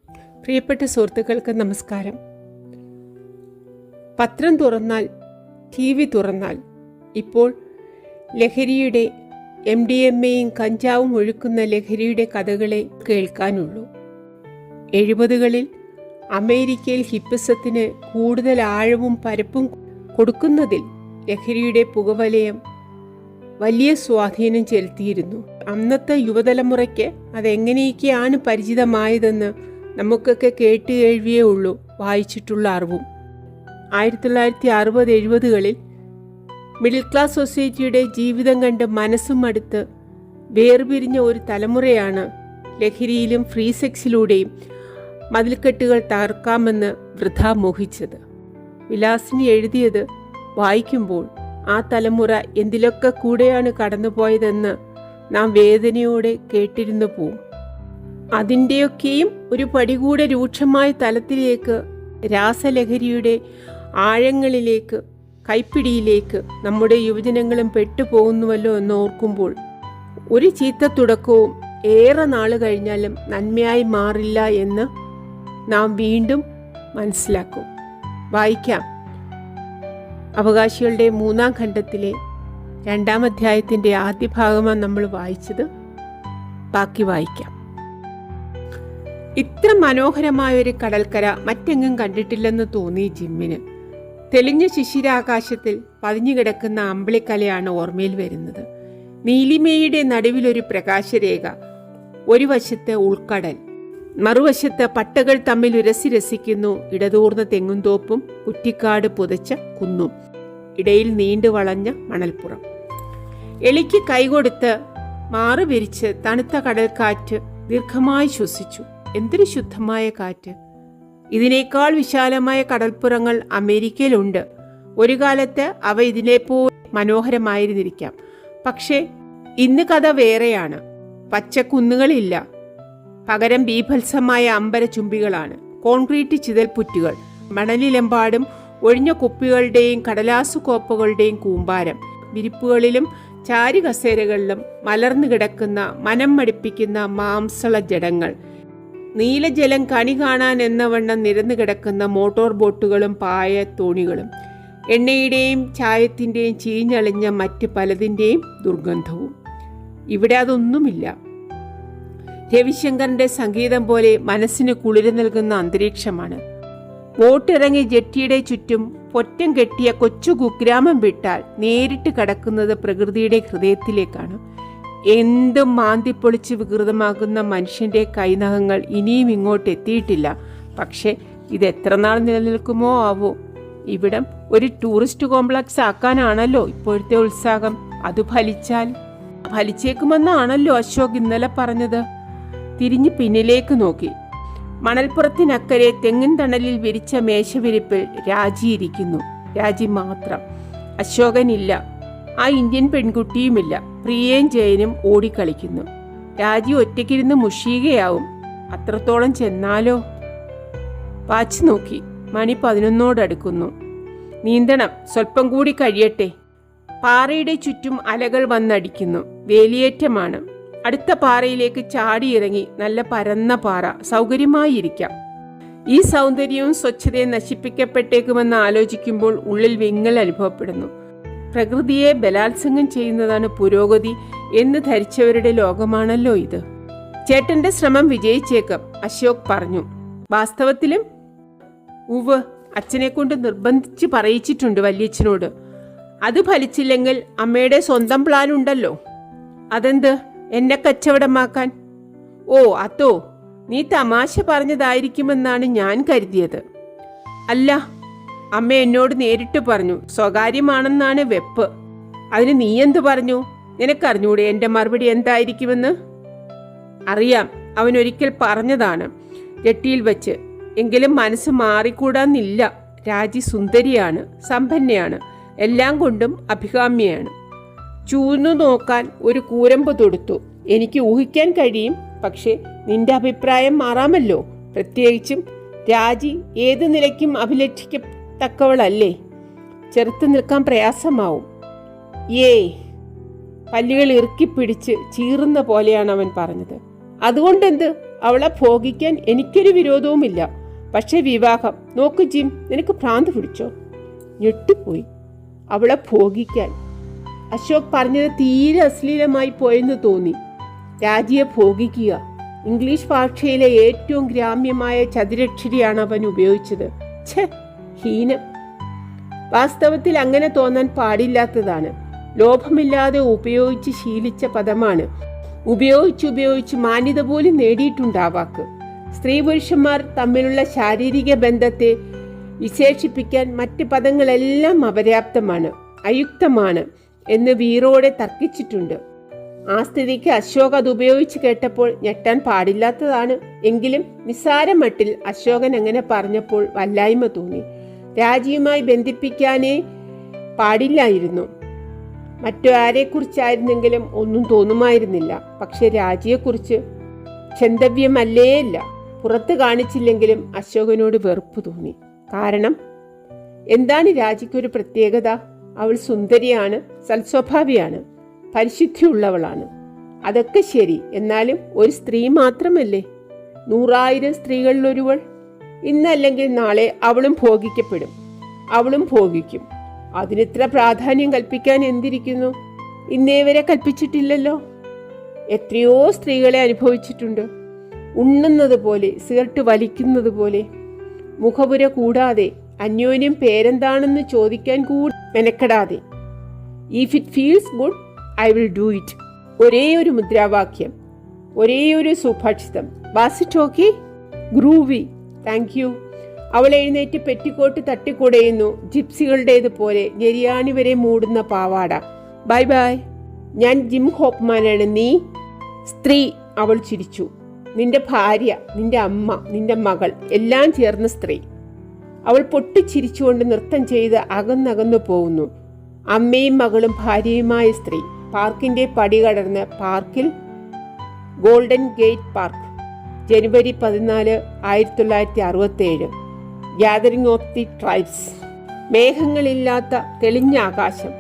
പ്രിയപ്പെട്ട സുഹൃത്തുക്കൾക്ക് നമസ്കാരം. പത്രം തുറന്നാൽ, TV തുറന്നാൽ ഇപ്പോൾ ലഹരിയുടെ MDMAയും കഞ്ചാവും ഒഴുക്കുന്ന ലഹരിയുടെ കഥകളെ കേൾക്കാനുള്ളൂ. 70കളിൽ അമേരിക്കയിൽ ഹിപ്പിസത്തിന് കൂടുതൽ ആഴവും പരപ്പും കൊടുക്കുന്നതിൽ ലഹരിയുടെ പുകവലയം വലിയ സ്വാധീനം ചെലുത്തിയിരുന്നു. അന്നത്തെ യുവതലമുറയ്ക്ക് അതെങ്ങനെയൊക്കെയാണ് പരിചിതമായതെന്ന് നമുക്കൊക്കെ കേട്ടുകേഴ്വിയേ ഉള്ളൂ, വായിച്ചിട്ടുള്ള അറിവും. 1960-70കളിൽ മിഡിൽ ക്ലാസ് സൊസൈറ്റിയുടെ ജീവിതം കണ്ട് മനസ്സും അടുത്ത് വേർപിരിഞ്ഞ ഒരു തലമുറയാണ് ലഹരിയിലും ഫ്രീ സെക്സിലൂടെയും മതിൽക്കെട്ടുകൾ തകർക്കാമെന്ന് വൃഥാ മോഹിച്ചത്. വിലാസിനി എഴുതിയത് വായിക്കുമ്പോൾ ആ തലമുറ എന്തിലൊക്കെ കൂടെയാണ് കടന്നുപോയതെന്ന് നാം വേദനയോടെ കേട്ടിരുന്നു പോവും. അതിൻ്റെയൊക്കെയും ഒരു പടി കൂടെ രൂക്ഷമായ തലത്തിലേക്ക്, രാസലഹരിയുടെ ആഴങ്ങളിലേക്ക്, കൈപ്പിടിയിലേക്ക് നമ്മുടെ യുവജനങ്ങളും പെട്ടുപോകുന്നുവല്ലോ എന്ന് ഓർക്കുമ്പോൾ ഒരു ചീത്ത തുടക്കവും ഏറെ നാൾ കഴിഞ്ഞാലും നന്മയായി മാറില്ല എന്ന് നാം വീണ്ടും മനസ്സിലാക്കും. വായിക്കാം. അവകാശികളുടെ 3-ാം ഖണ്ഡത്തിലെ 2-ാം അധ്യായത്തിൻ്റെ ആദ്യ ഭാഗമാണ് നമ്മൾ വായിച്ചത്. ബാക്കി വായിക്കാം. ഇത്ര മനോഹരമായൊരു കടൽക്കര മറ്റെങ്ങും കണ്ടിട്ടില്ലെന്ന് തോന്നി ജിമ്മിന്. തെളിഞ്ഞ ശിശിരാകാശത്തിൽ പതിഞ്ഞുകിടക്കുന്ന അമ്പിളിക്കലയാണ് ഓർമ്മയിൽ വരുന്നത്. നീലിമയുടെ നടുവിലൊരു പ്രകാശരേഖ. ഒരു വശത്ത് ഉൾക്കടൽ, മറുവശത്ത് പട്ടകൾ തമ്മിൽ ഉരസി രസിക്കുന്നു. ഇടതൂർന്ന തെങ്ങുംതോപ്പും കുറ്റിക്കാട് പുതച്ച കുന്നും, ഇടയിൽ നീണ്ടു വളഞ്ഞ മണൽപ്പുറം. എളിക്ക് കൈകൊടുത്ത് മാറു വിരിച്ച് തണുത്ത കടൽക്കാറ്റ് ദീർഘമായി ശ്വസിച്ചു. എന്തൊരു ശുദ്ധമായ കാറ്റ്! ഇതിനേക്കാൾ വിശാലമായ കടൽപ്പുറങ്ങൾ അമേരിക്കയിലുണ്ട്. ഒരു കാലത്ത് അവ ഇതിനെപ്പോലെ മനോഹരമായിരുന്നിരിക്കാം. പക്ഷേ ഇന്ന് കഥ വേറെയാണ്. പച്ചക്കുന്നുകളില്ല, പകരം ബീഭത്സമായ അമ്പരചുംബികളാണ്. കോൺക്രീറ്റ് ചിതൽപുറ്റുകൾ, മണലിലെമ്പാടും ഒഴിഞ്ഞ കുപ്പികളുടെയും കടലാസു കോപ്പകളുടെയും കൂമ്പാരം. വിരിപ്പുകളിലും ചാരി കസേരകളിലും മലർന്നു കിടക്കുന്ന മനം മടിപ്പിക്കുന്ന മാംസള ജഡങ്ങൾ. നീലജലം കണി കാണാൻ എന്നവണ്ണം നിരന്നു കിടക്കുന്ന മോട്ടോർ ബോട്ടുകളും പായ തോണികളും. എണ്ണയുടെയും ചായത്തിൻ്റെയും ചീഞ്ഞളിഞ്ഞ മറ്റ് പലതിൻ്റെയും ദുർഗന്ധവും. ഇവിടെ അതൊന്നുമില്ല. രവിശങ്കറിന്റെ സംഗീതം പോലെ മനസ്സിന് കുളിര് നൽകുന്ന അന്തരീക്ഷമാണ്. ബോട്ടിറങ്ങി ജെട്ടിയുടെ ചുറ്റും പൊറ്റം കെട്ടിയ കൊച്ചു കുഗ്രാമം വിട്ടാൽ നേരിട്ട് കടക്കുന്നത് പ്രകൃതിയുടെ ഹൃദയത്തിലേക്കാണ്. എന്തും മാന്തിപ്പൊളിച്ച് വികൃതമാകുന്ന മനുഷ്യന്റെ കൈനഖങ്ങൾ ഇനിയും ഇങ്ങോട്ട് എത്തിയിട്ടില്ല. പക്ഷെ ഇത് എത്ര നാൾ നിലനിൽക്കുമോ ആവോ. ഇവിടം ഒരു ടൂറിസ്റ്റ് കോംപ്ലക്സ് ആക്കാനാണല്ലോ ഇപ്പോഴത്തെ ഉത്സാഹം. അത് ഫലിച്ചേക്കുമെന്നാണല്ലോ അശോക് ഇന്നലെ പറഞ്ഞത്. തിരിഞ്ഞ് പിന്നിലേക്ക് നോക്കി. മണൽപ്പുറത്തിനക്കരെ തെങ്ങിൻ തണലിൽ വിരിച്ച മേശവിരിപ്പിൽ രാജിയിരിക്കുന്നു. രാജി മാത്രം. അശോകനില്ല. ആ ഇന്ത്യൻ പെൺകുട്ടിയുമില്ല. പ്രിയയും ജയനും ഓടിക്കളിക്കുന്നു. രാജി ഒറ്റയ്ക്കിരുന്ന് മുഷിയുകയാവും. അത്രത്തോളം ചെന്നാലോ? വാച്ച് നോക്കി. മണി 11 നീന്തണം, സ്വല്പം കൂടി കഴിയട്ടെ. പാറയുടെ ചുറ്റും അലകൾ വന്നടിക്കുന്നു. വേലിയേറ്റമാണ്. അടുത്ത പാറയിലേക്ക് ചാടിയിറങ്ങി. നല്ല പരന്ന പാറ, സൗകര്യമായിരിക്കാം. ഈ സൗന്ദര്യവും സ്വച്ഛതയും നശിപ്പിക്കപ്പെട്ടേക്കുമെന്ന് ആലോചിക്കുമ്പോൾ ഉള്ളിൽ വിങ്ങൽ അനുഭവപ്പെടുന്നു. പ്രകൃതിയെ ബലാത്സംഗം ചെയ്യുന്നതാണ് പുരോഗതി എന്ന് ധരിച്ചവരുടെ ലോകമാണല്ലോ ഇത്. ചേട്ടന്റെ ശ്രമം വിജയിച്ചേക്കാം, അശോക് പറഞ്ഞു. വാസ്തവത്തിലും ഉവ്, അച്ഛനെ കൊണ്ട് നിർബന്ധിച്ച് പറയിച്ചിട്ടുണ്ട് വല്യച്ഛനോട്. അത് ഫലിച്ചില്ലെങ്കിൽ അമ്മയുടെ സ്വന്തം പ്ലാൻ ഉണ്ടല്ലോ. അതെന്ത്? എന്നെ കച്ചവടമാക്കാൻ? ഓ അതോ, നീ തമാശ പറഞ്ഞതായിരിക്കുമെന്നാണ് ഞാൻ കരുതിയത്. അല്ല, അമ്മ എന്നോട് നേരിട്ട് പറഞ്ഞു. സ്വകാര്യമാണെന്നാണ് വെപ്പ്. അതിന് നീ എന്തു പറഞ്ഞു? നിനക്കറിഞ്ഞൂടെ എൻ്റെ മറുപടി എന്തായിരിക്കുമെന്ന്? അറിയാം, അവനൊരിക്കൽ പറഞ്ഞതാണ് ജെട്ടിയിൽ വെച്ച്. എങ്കിലും മനസ്സ് മാറിക്കൂടാന്നില്ല. രാജി സുന്ദരിയാണ്, സമ്പന്നയാണ്, എല്ലാം കൊണ്ടും അഭികാമ്യയാണ്. ചൂന്നു നോക്കാൻ ഒരു കൂരമ്പ് തൊടുത്തു. എനിക്ക് ഊഹിക്കാൻ കഴിയും. പക്ഷേ നിന്റെ അഭിപ്രായം മാറാമല്ലോ. പ്രത്യേകിച്ചും രാജി ഏത് നിലയ്ക്കും അഭിലഷിക്കത്തക്കവളല്ലേ. ചെറുത്ത് നിൽക്കാൻ പ്രയാസമാവും. പല്ലുകൾ ഇറുക്കിപ്പിടിച്ച് ചീറുന്ന പോലെയാണ് അവൻ പറഞ്ഞത്. അതുകൊണ്ടെന്ത്? അവളെ ഭോഗിക്കാൻ എനിക്കൊരു വിരോധവുമില്ല. പക്ഷെ വിവാഹം, നോക്ക് ജിം, നിനക്ക് ഭ്രാന്ത് പിടിച്ചോ? ഞെട്ടിപ്പോയി. അവളെ ഭോഗിക്കാൻ. അശോക് പറഞ്ഞത് തീരെ അശ്ലീലമായി പോയെന്ന് തോന്നി. രാജിയെ ഭോഗിക്കുക. ഇംഗ്ലീഷ് ഭാഷയിലെ ഏറ്റവും ഗ്രാമ്യമായ ചതുരക്ഷരിയാണ് അവൻ ഉപയോഗിച്ചത്. ഛേ, ഹീനം. വാസ്തവത്തിൽ അങ്ങനെ തോന്നാൻ പാടില്ലാത്തതാണ്. ലോഭമില്ലാതെ ഉപയോഗിച്ച് ശീലിച്ച പദമാണ്. ഉപയോഗിച്ച് മാന്യത പോലും നേടിയിട്ടുണ്ട് ആ വാക്ക്. സ്ത്രീ പുരുഷന്മാർ തമ്മിലുള്ള ശാരീരിക ബന്ധത്തെ വിശേഷിപ്പിക്കാൻ മറ്റ് പദങ്ങളെല്ലാം അപര്യാപ്തമാണ്, അയുക്തമാണ് എന്ന് വീറോടെ തർക്കിച്ചിട്ടുണ്ട്. ആ സ്ഥിതിക്ക് അശോക് അത് ഉപയോഗിച്ച് കേട്ടപ്പോൾ ഞെട്ടാൻ പാടില്ലാത്തതാണ്. എങ്കിലും നിസ്സാരമട്ടിൽ അശോകൻ അങ്ങനെ പറഞ്ഞപ്പോൾ വല്ലായ്മ തോന്നി. രാജിയുമായി ബന്ധിപ്പിക്കാനേ പാടില്ലായിരുന്നു. മറ്റു ആരെക്കുറിച്ചായിരുന്നെങ്കിലും ഒന്നും തോന്നുമായിരുന്നില്ല. പക്ഷെ രാജിയെക്കുറിച്ച് ക്ഷന്തവ്യമല്ലേയല്ല. പുറത്ത് കാണിച്ചില്ലെങ്കിലും അശോകനോട് വെറുപ്പ് തോന്നി. കാരണം എന്താണ് രാജിക്കൊരു പ്രത്യേകത? അവൾ സുന്ദരിയാണ്, സൽസ്വഭാവിയാണ്, പരിശുദ്ധിയുള്ളവളാണ്. അതൊക്കെ ശരി. എന്നാലും ഒരു സ്ത്രീ മാത്രമല്ലേ? 100,000 സ്ത്രീകളിലൊരുവൾ. ഇന്നല്ലെങ്കിൽ നാളെ അവളും ഭോഗിക്കപ്പെടും, അവളും ഭോഗിക്കും. അതിനിത്ര പ്രാധാന്യം കൽപ്പിക്കാൻ എന്തിരിക്കുന്നു? ഇന്നേ വരെ കൽപ്പിച്ചിട്ടില്ലല്ലോ. എത്രയോ സ്ത്രീകളെ അനുഭവിച്ചിട്ടുണ്ട്. ഉണ്ണുന്നത് പോലെ, സിഗരറ്റ് വലിക്കുന്നത് പോലെ. മുഖപുര കൂടാതെ, അന്യോന്യം പേരെന്താണെന്ന് ചോദിക്കാൻ കൂടി മെനക്കെടാതെ. If it feels good I will do it. ഒരേ ഒരു മുദ്രാവാക്യം, ഒരേ ഒരു സുഭാഷിതം. Was it okay? Groovy. Thank you. അവൾ എഴുന്നേറ്റ് പെറ്റിക്കോട്ട് തട്ടിക്കുടയുന്നു. ജിപ്സികളുടേത് പോലെ ഞെരിയാണി വരെ മൂടുന്ന പാവാട. Bye bye. ഞാൻ ജിം ഹോപ്പ്മാനാണ്. നീ? സ്ത്രീ. അവൾ ചിരിച്ചു. നിന്റെ ഭാര്യ, നിന്റെ അമ്മ, നിന്റെ മകൾ, എല്ലാം ചേർന്ന സ്ത്രീ. അവൾ പൊട്ടിച്ചിരിച്ചുകൊണ്ട് നൃത്തം ചെയ്ത് അകന്നകന്നു പോകുന്നു. അമ്മയും മകളും ഭാര്യയുമായ സ്ത്രീ. പാർക്കിന്റെ പടി കടന്ന് പാർക്കിൽ ഗോൾഡൻ ഗേറ്റ് പാർക്ക്. ജനുവരി 14, 1967. Gathering of the tribes. മേഘങ്ങളില്ലാത്ത തെളിഞ്ഞ ആകാശം,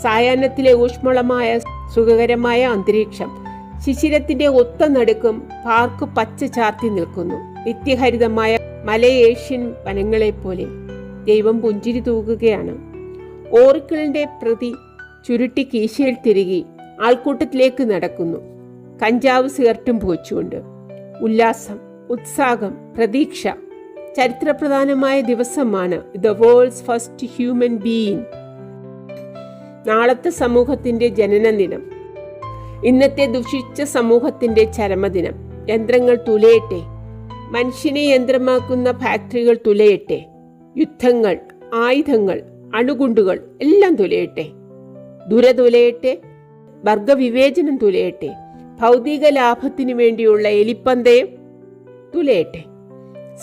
സായാഹ്നത്തിലെ ഊഷ്മളമായ സുഖകരമായ അന്തരീക്ഷം. ശിശിരത്തിന്റെ ഒത്ത നടുക്കും പാർക്ക് പച്ച ചാർത്തി നിൽക്കുന്നു. നിത്യഹരിതമായ മലയേഷ്യൻ വനങ്ങളെപ്പോലെ. ദൈവം പുഞ്ചിരി തൂകുകയാണ്. ഓറിക്കിളിന്റെ പ്രതി ചുരുട്ടി കീശയിൽ തിരുകി ആൾക്കൂട്ടത്തിലേക്ക് നടക്കുന്നു. കഞ്ചാവ് സിഗരറ്റും പോച്ചുകൊണ്ട്. ഉല്ലാസം, ഉത്സാഹം, പ്രതീക്ഷ. ചരിത്രപ്രധാനമായ ദിവസമാണ്. The world's first human being. നാളത്തെ സമൂഹത്തിന്റെ ജനനദിനം. ഇന്നത്തെ ദുഷിച്ച സമൂഹത്തിന്റെ ചരമദിനം. യന്ത്രങ്ങൾ തുലയട്ടെ. മനുഷ്യനെ യന്ത്രമാക്കുന്ന ഫാക്ടറികൾ തുലയട്ടെ. യുദ്ധങ്ങൾ, ആയുധങ്ങൾ, അണുകുണ്ടുകൾ എല്ലാം തുലയട്ടെ. ദുര തുലയട്ടെ. വർഗവിവേചനം തുലയട്ടെ. ഭൗതിക ലാഭത്തിനു വേണ്ടിയുള്ള എലിപ്പന്തയം തുലയട്ടെ.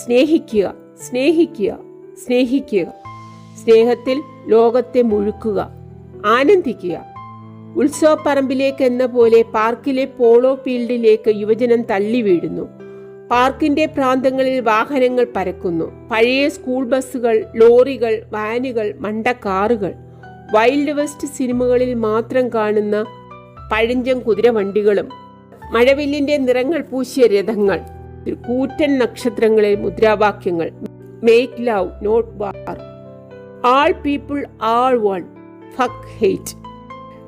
സ്നേഹിക്കുക, സ്നേഹിക്കുക, സ്നേഹിക്കുക. സ്നേഹത്തിൽ ലോകത്തെ മുഴുക്കുക, ആനന്ദിക്കുക. ഉത്സവപ്പറമ്പിലേക്ക് എന്ന പോലെ പാർക്കിലെ പോളോ ഫീൽഡിലേക്ക് യുവജനം തള്ളി വീഴുന്നു. പാർക്കിന്റെ പ്രാന്തങ്ങളിൽ വാഹനങ്ങൾ പരക്കുന്നു. പഴയ സ്കൂൾ ബസ്സുകൾ, ലോറികൾ, വാനുകൾ, മണ്ടക്കാറുകൾ. വൈൽഡ് വെസ്റ്റ് സിനിമകളിൽ മാത്രം കാണുന്ന പഴഞ്ചൻ കുതിരവണ്ടികളും മഴവില്ലിന്റെ നിറങ്ങൾ പൂശിയ രഥങ്ങൾ. കൂറ്റൻ നക്ഷത്രങ്ങളെ മുദ്രാവാക്യങ്ങൾ. Make love, not war. All people all one, fuck hate.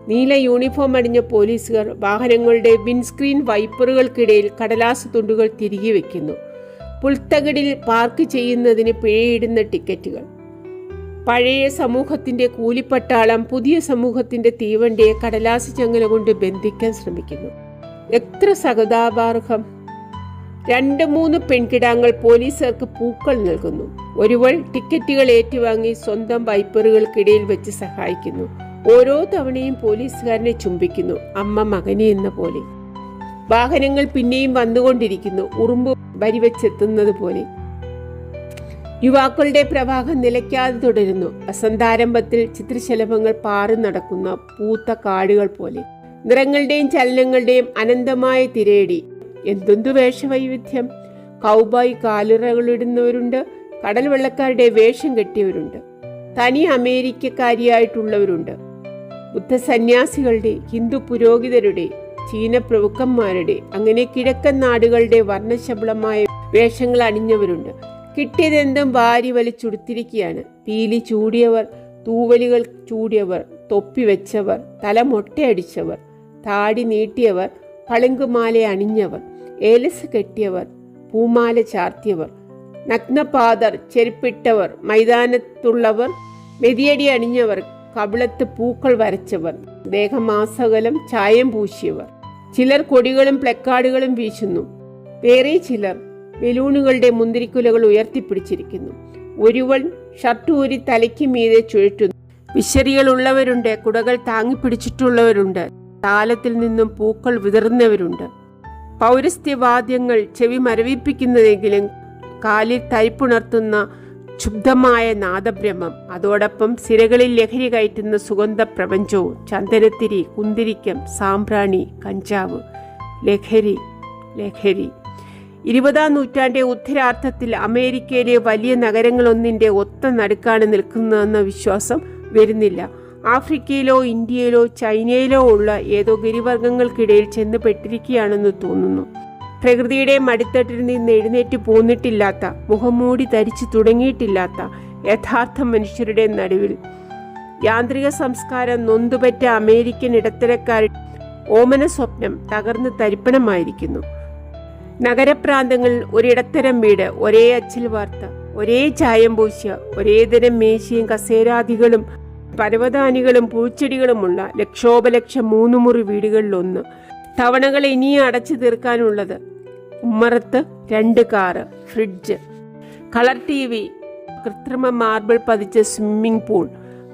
നീല യൂണിഫോം അണിഞ്ഞ പോലീസുകാർ വാഹനങ്ങളുടെ വിൻസ്ക്രീൻ വൈപ്പറുകൾക്കിടയിൽ കടലാസ് തുണ്ടുകൾ തിരികെ വയ്ക്കുന്നു. പുൽത്തകിടിൽ പാർക്ക് ചെയ്യുന്നതിന് പിഴയിടുന്ന ടിക്കറ്റുകൾ. പഴയ സമൂഹത്തിന്റെ കൂലിപ്പട്ടാളം പുതിയ സമൂഹത്തിന്റെ തീവണ്ടിയെ കടലാസ് ചങ്ങല കൊണ്ട് ബന്ധിക്കാൻ ശ്രമിക്കുന്നു. എത്ര സഹതാപാർഹം. 2-3 പെൺകിടാങ്ങൾ പോലീസുകാർക്ക് പൂക്കൾ നൽകുന്നു. ഒരുവൾ ടിക്കറ്റുകൾ ഏറ്റുവാങ്ങി സ്വന്തം വൈപ്പറുകൾക്കിടയിൽ വെച്ച് സഹായിക്കുന്നു. ഓരോ തവണയും പോലീസുകാരനെ ചുംബിക്കുന്നു, അമ്മ മകനെ എന്ന പോലെ. വാഹനങ്ങൾ പിന്നെയും വന്നുകൊണ്ടിരിക്കുന്നു, ഉറുമ്പ് വരിവെച്ചെത്തുന്നത് പോലെ. യുവാക്കളുടെ പ്രവാഹം നിലയ്ക്കാതെ തുടരുന്നു. വസന്താരംഭത്തിൽ ചിത്രശലഭങ്ങൾ പാറി നടക്കുന്ന പൂത്ത കാടുകൾ പോലെ. നിറങ്ങളുടെയും ചലനങ്ങളുടെയും അനന്തമായ തിരയടി. എന്തൊന്തു വേഷവൈവിധ്യം. കൗബോയ് കാലുറകളിടുന്നവരുണ്ട്, കടൽ വെള്ളക്കാരുടെ വേഷം കെട്ടിയവരുണ്ട്, തനി അമേരിക്കക്കാരിയായിട്ടുള്ളവരുണ്ട്, ബുദ്ധസന്യാസികളുടെ, ഹിന്ദു പുരോഹിതരുടെ, ചീന പ്രഭുക്കന്മാരുടെ, അങ്ങനെ കിഴക്കൻ നാടുകളുടെ വർണ്ണശബളമായ വേഷങ്ങൾ അണിഞ്ഞവരുണ്ട്. കിട്ടിയതെന്തും വാരി വലിച്ചുടുത്തിരിക്കുകയാണ്. പീലി ചൂടിയവർ, തൂവലുകൾ ചൂടിയവർ, തൊപ്പി വെച്ചവർ, തല മൊട്ടയടിച്ചവർ, താടി നീട്ടിയവർ, പളുങ്കുമാല അണിഞ്ഞവർ, ഏലസ് കെട്ടിയവർ, പൂമാല ചാർത്തിയവർ, നഗ്നപാദർ, ചെരുപ്പിട്ടവർ, മൈതാനത്തുള്ളവർ, മെതിയടി അണിഞ്ഞവർ, കവിളത്ത് പൂക്കൾ വരച്ചവർ, ദേഹമാസകലം ചായം പൂശിയവർ. ചിലർ കൊടികളും പ്ലക്കാർഡുകളും വീശുന്നു. വേറെ ചിലർ ബലൂണുകളുടെ മുന്തിരിക്കുലകൾ ഉയർത്തിപ്പിടിച്ചിരിക്കുന്നു. ഒരുവൻ ഷർട്ടൂരി തലയ്ക്ക് മീതെ ചുഴറ്റുന്നു. വിശറികളുള്ളവരുണ്ട്, കുടകൾ താങ്ങിപ്പിടിച്ചിട്ടുള്ളവരുണ്ട്, താലത്തിൽ നിന്നും പൂക്കൾ വിതറുന്നവരുണ്ട്. പൗരസ്ത്യവാദ്യങ്ങൾ ചെവി മരവിപ്പിക്കുന്നതെങ്കിലും കാലിൽ തരിപ്പുണർത്തുന്ന ക്ഷുബ്ധമായ നാദബ്രഹ്മം, അതോടൊപ്പം സിരകളിൽ ലഹരി കയറ്റുന്ന സുഗന്ധ പ്രപഞ്ചവും. ചന്ദനത്തിരി, കുന്തിരിക്കം, സാമ്പ്രാണി, കഞ്ചാവ്, ലഹരി, ലഹരി. 20-ാം നൂറ്റാണ്ടിന്റെ ഉത്തരാർദ്ധത്തിൽ അമേരിക്കയിലെ വലിയ നഗരങ്ങളൊന്നിൻ്റെ ഒത്ത നടുക്കാണ് നിൽക്കുന്നതെന്ന വിശ്വാസം വരുന്നില്ല. ആഫ്രിക്കയിലോ ഇന്ത്യയിലോ ചൈനയിലോ ഉള്ള ഏതോ ഗിരിവർഗങ്ങൾക്കിടയിൽ ചെന്ന് പെട്ടിരിക്കുകയാണെന്ന് തോന്നുന്നു. പ്രകൃതിയുടെ മടിത്തട്ടിൽ നിന്ന് എഴുന്നേറ്റ് പോന്നിട്ടില്ലാത്ത, മുഖംമൂടി ധരിച്ചു തുടങ്ങിയിട്ടില്ലാത്ത യഥാർത്ഥ മനുഷ്യരുടെ നടുവിൽ യാന്ത്രിക സംസ്കാരം നൊന്തുപറ്റ അമേരിക്കൻ ഇടത്തരക്കാരുടെ ഓമന സ്വപ്നം തകർന്ന് തരിപ്പണമായിരിക്കുന്നു. നഗരപ്രാന്തങ്ങളിൽ ഒരിടത്തരം വീട്, ഒരേ അച്ചിൽ വാർത്ത, ഒരേ ചായം പൂശിയ, ഒരേ തരം മേശയും കസേരാദികളും പരവതാനികളും പൂച്ചെടികളുമുള്ള ലക്ഷോപലക്ഷം 3 മുറി വീടുകളിലൊന്ന്. തവണകൾ ഇനിയും അടച്ചു തീർക്കാനുള്ളത്. ഉമ്മറത്ത് 2 കാറ്, ഫ്രിഡ്ജ്, കളർ TV, കൃത്രിമ മാർബിൾ പതിച്ച സ്വിമ്മിംഗ് പൂൾ.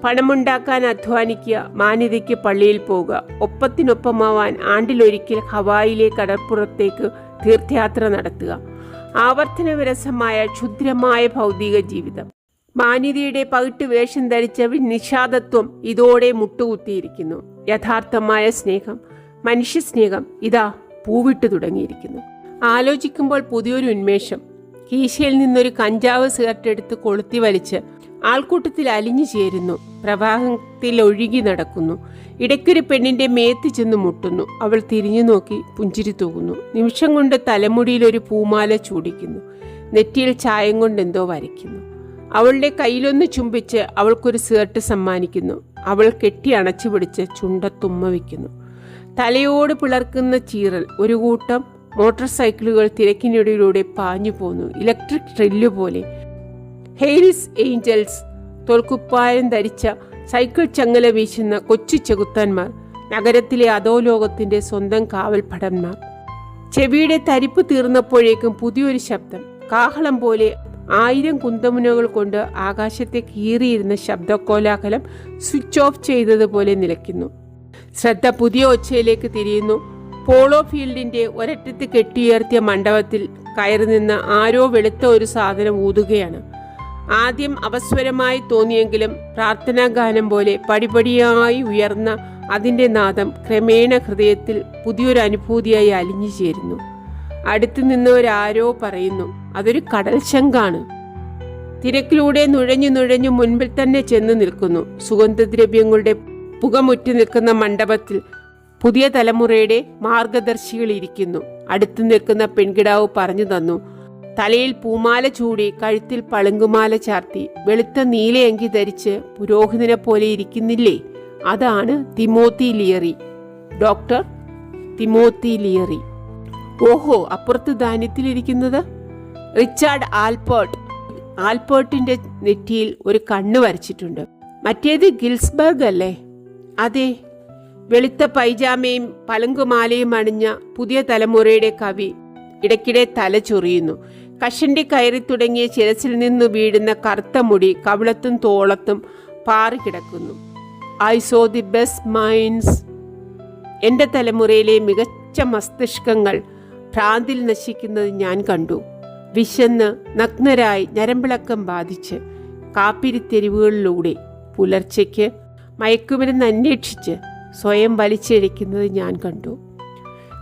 പണമുണ്ടാക്കാൻ അധ്വാനിക്കുക, മാന്യതയ്ക്ക് പള്ളിയിൽ പോവുക, ഒപ്പത്തിനൊപ്പമാവാൻ ആണ്ടിലൊരിക്കൽ ഹവായിലെ കടൽപ്പുറത്തേക്ക് തീർത്ഥയാത്ര നടത്തുക. ആവർത്തന വിരസമായ ക്ഷുദ്രമായ ഭൗതിക ജീവിതം. മാന്യതയുടെ പകിട്ട് വേഷം ധരിച്ച നിഷാദത്വം ഇതോടെ മുട്ടുകുത്തിയിരിക്കുന്നു. യഥാർത്ഥമായ സ്നേഹം, മനുഷ്യസ്നേഹം ഇതാ പൂവിട്ടു തുടങ്ങിയിരിക്കുന്നു. ആലോചിക്കുമ്പോൾ പുതിയൊരു ഉന്മേഷം. കീശയിൽ നിന്നൊരു കഞ്ചാവ് സിഗരറ്റ് എടുത്ത് കൊളുത്തി വലിച്ച് ആൾക്കൂട്ടത്തിൽ അലിഞ്ഞു ചേരുന്നു. പ്രവാഹത്തിൽ ഒഴുകി നടക്കുന്നു. ഇടയ്ക്കൊരു പെണ്ണിന്റെ മേത്ത് ചെന്ന് മുട്ടുന്നു. അവൾ തിരിഞ്ഞു നോക്കി പുഞ്ചിരി തൂകുന്നു. നിമിഷം കൊണ്ട് തലമുടിയിൽ ഒരു പൂമാല ചൂടിക്കുന്നു. നെറ്റിയിൽ ചായം കൊണ്ട് എന്തോ വരയ്ക്കുന്നു. അവളുടെ കയ്യിലൊന്ന് ചുംബിച്ച് അവൾക്കൊരു സിഗരറ്റ് സമ്മാനിക്കുന്നു. അവൾ കെട്ടി അണച്ചു പിടിച്ച് ചുണ്ടത്തുമ്മ വയ്ക്കുന്നു. തലയോട് പിളർക്കുന്ന ചീറൽ. ഒരു കൂട്ടം മോട്ടോർ സൈക്കിളുകൾ തിരക്കിനിടയിലൂടെ പാഞ്ഞു പോന്നു, ഇലക്ട്രിക് ഡ്രില്ല് പോലെ. ഹെയിൽസ് ഏഞ്ചൽസ്, തോൽക്കുപ്പായം ധരിച്ച സൈക്കിൾ ചങ്ങല വീശുന്ന കൊച്ചു ചെകുത്താന്മാർ, നഗരത്തിലെ അധോലോകത്തിന്റെ സ്വന്തം കാവൽഭടന്മാർ. ചെവിയുടെ തരിപ്പ് തീർന്നപ്പോഴേക്കും പുതിയൊരു ശബ്ദം, കാഹളം പോലെ 1000 കുന്തമുനകൾ കൊണ്ട് ആകാശത്തെ കീറിയിരുന്ന ശബ്ദകോലാഹലം സ്വിച്ച് ഓഫ് ചെയ്തതുപോലെ നിലയ്ക്കുന്നു. ശ്രദ്ധ പുതിയ ഒച്ചയിലേക്ക് തിരിയുന്നു. പോളോ ഫീൽഡിന്റെ ഒരറ്റത്ത് കെട്ടിയുയർത്തിയ മണ്ഡപത്തിൽ കയറി നിന്ന് ആരോ വെളുത്ത ഒരു സാധനം ഊതുകയാണ്. ആദ്യം അപസ്വരമായി തോന്നിയെങ്കിലും പ്രാർത്ഥനാഗാനം പോലെ പടിപടിയായി ഉയർന്ന അതിൻ്റെ നാദം ക്രമേണ ഹൃദയത്തിൽ പുതിയൊരു അനുഭൂതിയായി അലിഞ്ഞു ചേരുന്നു. അടുത്തു നിന്നവരാരോ പറയുന്നു, അതൊരു കടൽ ശംഖാണ്. തിരക്കിലൂടെ നുഴഞ്ഞു മുൻപിൽ തന്നെ ചെന്ന് നിൽക്കുന്നു. സുഗന്ധദ്രവ്യങ്ങളുടെ പുകമുറ്റി നിൽക്കുന്ന മണ്ഡപത്തിൽ പുതിയ തലമുറയുടെ മാർഗദർശികൾ ഇരിക്കുന്നു. അടുത്തു നിൽക്കുന്ന പെൺകിടാവ് പറഞ്ഞു തന്നു. തലയിൽ പൂമാല ചൂടി, കഴുത്തിൽ പളുങ്കുമാല ചാർത്തി, വെളുത്ത നീലയങ്കി ധരിച്ച് പുരോഹിതനെ പോലെ ഇരിക്കുന്നില്ലേ, അതാണ് തിമോത്തി ലിയറി, ഡോക്ടർ തിമോത്തി ലിയറി. ഓഹോ, അപ്പുറത്ത് ധാന്യത്തിലിരിക്കുന്നത് റിച്ചാർഡ് ആൽബർട്ട്. ആൽബർട്ടിന്റെ നെറ്റിയിൽ ഒരു കണ്ണ് വരച്ചിട്ടുണ്ട്. മറ്റേത് ഗിൽസ്ബർഗ് അല്ലേ? അതെ. വെളുത്ത പൈജാമയും പളുങ്കുമാലയും അണിഞ്ഞ പുതിയ തലമുറയുടെ കവി ഇടയ്ക്കിടെ തല ചൊറിയുന്നു. കഷണ്ടി കയറി തുടങ്ങിയ ശിരസിൽ നിന്ന് വീഴുന്ന കറുത്ത മുടി കവിളത്തും തോളത്തും പാറിക്കിടക്കുന്നു. I saw the best minds. എൻ്റെ തലമുറയിലെ മികച്ച മസ്തിഷ്കങ്ങൾ ഭ്രാന്തിൽ നശിക്കുന്നത് ഞാൻ കണ്ടു. വിശന്ന് നഗ്നരായി ഞരമ്പിളക്കം ബാധിച്ച് കാപ്പിരിത്തെരുവുകളിലൂടെ പുലർച്ചയ്ക്ക് മയക്കുമരുന്ന് അന്വേഷിച്ച് സ്വയം വലിച്ചിഴയ്ക്കുന്നത് ഞാൻ കണ്ടു.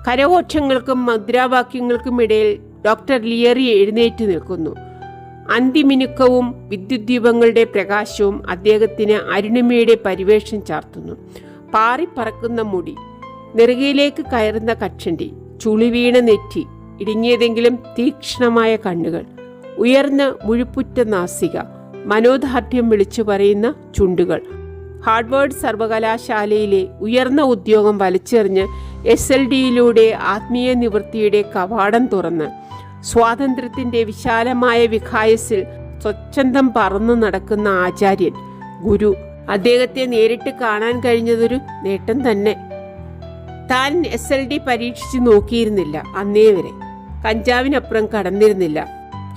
കരഘോഷങ്ങൾക്കും മുദ്രാവാക്യങ്ങൾക്കും ഇടയിൽ ഡോക്ടർ ലിയറി എഴുന്നേറ്റ് നിൽക്കുന്നു. അന്തിമിനുക്കവും വിദ്യുദ്ദീപങ്ങളുടെ പ്രകാശവും അദ്ദേഹത്തിന് അരുണിമയുടെ പരിവേഷം ചാർത്തുന്നു. പാറിപ്പറക്കുന്ന മുടി, നെറുകയിലേക്ക് കയറുന്ന കക്ഷണ്ടി, ചുളിവീണ നെറ്റി, ഇടുങ്ങിയതെങ്കിലും തീക്ഷ്ണമായ കണ്ണുകൾ, ഉയർന്ന മുഴുപ്പുറ്റ നാസിക, മനോദാർഢ്യം വിളിച്ചു പറയുന്ന ചുണ്ടുകൾ. ഹാർവാർഡ് സർവകലാശാലയിലെ ഉയർന്ന ഉദ്യോഗം വലിച്ചെറിഞ്ഞ് SLDയിലൂടെ ആത്മീയ നിവൃത്തിയുടെ കവാടം തുറന്ന് സ്വാതന്ത്ര്യത്തിന്റെ വിശാലമായ വിഖായസിൽ സ്വച്ഛന്തം പറന്നു നടക്കുന്ന ആചാര്യൻ, ഗുരു. അദ്ദേഹത്തെ നേരിട്ട് കാണാൻ കഴിഞ്ഞതൊരു നേട്ടം തന്നെ. താൻ SLD പരീക്ഷിച്ചു നോക്കിയിരുന്നില്ല. അന്നേ വരെ കഞ്ചാവിനപ്പുറം കടന്നിരുന്നില്ല.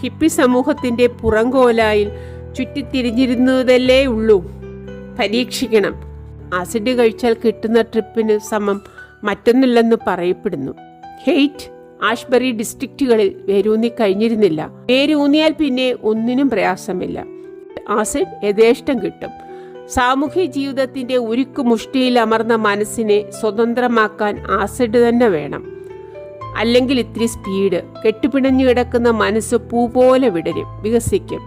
ഹിപ്പി സമൂഹത്തിന്റെ പുറംകോലായിൽ ചുറ്റിത്തിരിഞ്ഞിരുന്നതല്ലേ ഉള്ളൂ. പരീക്ഷിക്കണം. ആസിഡ് കഴിച്ചാൽ കിട്ടുന്ന ട്രിപ്പിന് സമം മറ്റൊന്നില്ലെന്ന് പറയപ്പെടുന്നു. ഹെയ്റ്റ്, ആഷ്ബറി ഡിസ്ട്രിക്റ്റുകളിൽ വേരൂന്നി കഴിഞ്ഞിരുന്നില്ല. വേരൂന്നിയാൽ പിന്നെ ഒന്നിനും പ്രയാസമില്ല. ആസിഡ് യഥേഷ്ടം കിട്ടും. സാമൂഹ്യ ജീവിതത്തിന്റെ ഉരുക്കു മുഷ്ടിയിൽ അമർന്ന മനസ്സിനെ സ്വതന്ത്രമാക്കാൻ ആസിഡ് തന്നെ വേണം. അല്ലെങ്കിൽ ഇത്തിരി സ്പീഡ്. കെട്ടുപിണഞ്ഞു കിടക്കുന്ന മനസ്സ് പൂ പോലെ വിടരും, വികസിക്കും.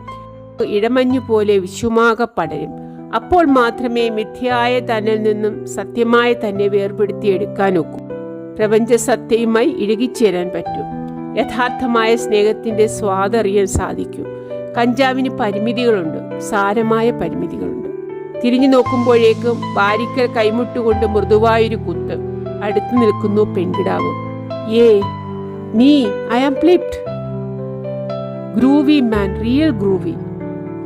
ഇടമഞ്ഞു പോലെ വിഷുമാക പടരും. അപ്പോൾ മാത്രമേ മിഥ്യയായ തന്നിൽ നിന്നും സത്യമായ തന്നെ വേർപെടുത്തിയെടുക്കാനൊക്കൂ. പ്രപഞ്ച സത്യയുമായി ഇഴുകിച്ചേരാൻ പറ്റും. യഥാർത്ഥമായ സ്നേഹത്തിന്റെ സ്വാദറിയാൻ സാധിക്കും. കഞ്ചാവിന് പരിമിതികളുണ്ട്, സാരമായ പരിമിതികളുണ്ട്. തിരിഞ്ഞു നോക്കുമ്പോഴേക്കും വാരിക്കൽ കൈമുട്ടുകൊണ്ട് മൃദുവായൊരു കുത്ത്. അടുത്തു നിൽക്കുന്നു പെൺകിടാവ്. Me, I am flipped. Groovy man, real groovy.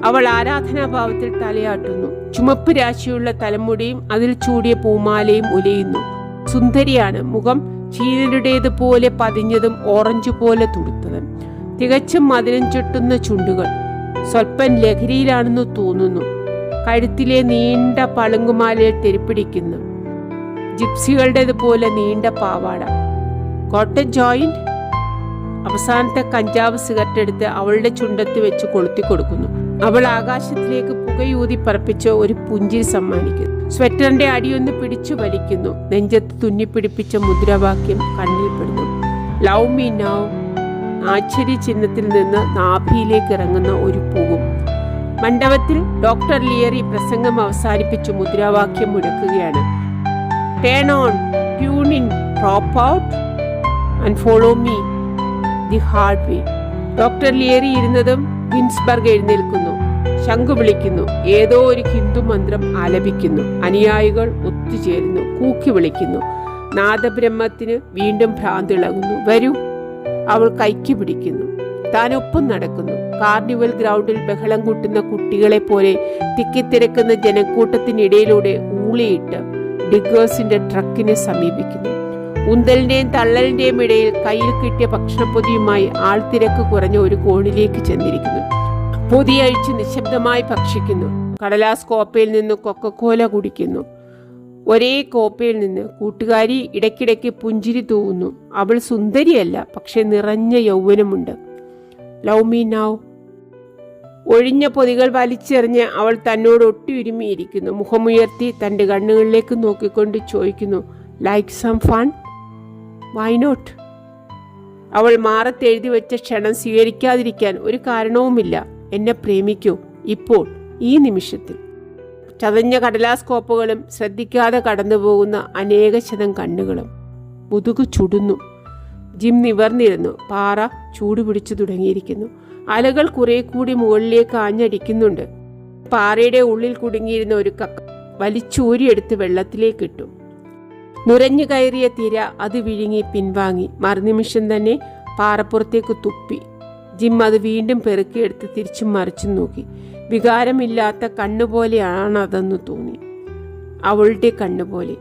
അവൾ ആരാധനാഭാവത്തിൽ തലയാട്ടുന്നു. ചുമപ്പ് രാശിയുള്ള തലമുടിയും അതിൽ ചൂടിയ പൂമാലയും ഉലയുന്നു. സുന്ദരിയാണ്. മുഖം ചീനരുടേതുപോലെ പതിഞ്ഞതും ഓറഞ്ച് പോലെ തുടുത്തതും. തികച്ചും മധുരം ചുട്ടുന്ന ചുണ്ടുകൾ. സ്വൽപ്പം ലഹരിയിലാണെന്ന് തോന്നുന്നു. കഴുത്തിലെ നീണ്ട പളുങ്കുമാലയിൽ തെരിപ്പിടിക്കുന്നു. ജിപ്സികളുടേതുപോലെ നീണ്ട പാവാട. Got A joint? അവസാനത്തെ കഞ്ചാവ് സിഗരറ്റ് എടുത്ത് അവളുടെ ചുണ്ടത്ത് വെച്ച് കൊളുത്തി കൊടുക്കുന്നു. അവൾ ആകാശത്തിലേക്ക് പുകയൂതി പറപ്പിച്ച ഒരു പുഞ്ചിരി സമ്മാനിക്കുന്നു. സ്വെറ്ററിന്റെ അടിയൊന്ന് പിടിച്ചു വലിക്കുന്നു. നെഞ്ചത്ത് തുന്നിപ്പിടിപ്പിച്ച മുദ്രാവാക്യം കണ്ണിൽപ്പെടുന്നു. Love me now. ആശ്ചര്യ ചിഹ്നത്തിൽ നിന്ന് നാഭിയിലേക്ക് ഇറങ്ങുന്ന ഒരു പൂവും. മണ്ഡപത്തിൽ ഡോക്ടർ ലിയറി പ്രസംഗം അവസാനിപ്പിച്ച് മുദ്രാവാക്യം മുഴക്കുകയാണ്. Turn on, tune in, drop out and follow me the hard way. Doctor Leary ഇരുന്നതും ഗിൻസ്ബർഗ് എഴുന്നേൽക്കുന്നു. ശംഖു വിളിക്കുന്നു. ഏതോ ഒരു ഹിന്ദു മന്ത്രം ആലപിക്കുന്നു. അനുയായികൾ ഒത്തുചേരുന്നു. കൂക്കി വിളിക്കുന്നു. നാദബ്രഹ്മത്തിന് വീണ്ടും ഭ്രാന്തിളകുന്നു. വരൂ. അവൾ കൈക്ക് പിടിക്കുന്നു. താനൊപ്പം നടക്കുന്നു. കാർണിവൽ ഗ്രൗണ്ടിൽ ബഹളം കൂട്ടുന്ന കുട്ടികളെ പോലെ തിക്കിത്തിരക്കുന്ന ജനക്കൂട്ടത്തിനിടയിലൂടെ ഊളിയിട്ട് ഡിഗേഴ്സിന്റെ ട്രക്കിനെ സമീപിക്കുന്നു. ഉന്തലിന്റെയും തള്ളലിന്റെയും ഇടയിൽ കയ്യിൽ കിട്ടിയ ഭക്ഷണപ്പൊതിയുമായി ആൾത്തിരക്ക് കുറഞ്ഞ ഒരു കോണിലേക്ക് ചെന്നിരിക്കുന്നു. പൊതിയഴിച്ച് നിശബ്ദമായി ഭക്ഷിക്കുന്നു. കടലാസ് കോപ്പയിൽ നിന്ന് കൊക്കക്കോല കുടിക്കുന്നു. ഒരേ കോപ്പയിൽ നിന്ന്. കൂട്ടുകാരി ഇടയ്ക്കിടയ്ക്ക് പുഞ്ചിരി തൂവുന്നു. അവൾ സുന്ദരിയല്ല, പക്ഷെ നിറഞ്ഞ യൗവനമുണ്ട്. Love me now. ഒഴിഞ്ഞ പൊതികൾ വലിച്ചെറിഞ്ഞ് അവൾ തന്നോട് ഒട്ടിയുരുമിയിരിക്കുന്നു. മുഖമുയർത്തി തൻ്റെ കണ്ണുകളിലേക്ക് നോക്കിക്കൊണ്ട് ചോദിക്കുന്നു, like some fun? Why not? അവൾ മാറത്തെഴുതി വെച്ച ക്ഷണം സ്വീകരിക്കാതിരിക്കാൻ ഒരു കാരണവുമില്ല. എന്നെ പ്രേമിക്കൂ, ഇപ്പോൾ, ഈ നിമിഷത്തിൽ. ചതഞ്ഞ കടലാസ് കോപ്പുകളും ശ്രദ്ധിക്കാതെ കടന്നുപോകുന്ന അനേകശതം കണ്ണുകളും. മുതുകു ചുടുന്നു. ജിം നിവർന്നിരുന്നു. പാറ ചൂടുപിടിച്ചു തുടങ്ങിയിരിക്കുന്നു. അലകൾ കുറെ കൂടി മുകളിലേക്ക് ആഞ്ഞടിക്കുന്നുണ്ട്. പാറയുടെ ഉള്ളിൽ കുടുങ്ങിയിരുന്ന ഒരു കക്ക വലിച്ചൂരിയെടുത്ത് വെള്ളത്തിലേക്കിട്ടു. നുരഞ്ഞു കയറിയ തിര അത് വിഴുങ്ങി പിൻവാങ്ങി. മറുനിമിഷം തന്നെ പാറപ്പുറത്തേക്ക് തുപ്പി. ജിം അത് വീണ്ടും പെറുക്കിയെടുത്ത് തിരിച്ചും മറിച്ചും നോക്കി. വികാരമില്ലാത്ത കണ്ണുപോലെയാണ് അതെന്ന് തോന്നി. അവളുടെ കണ്ണുപോലെ.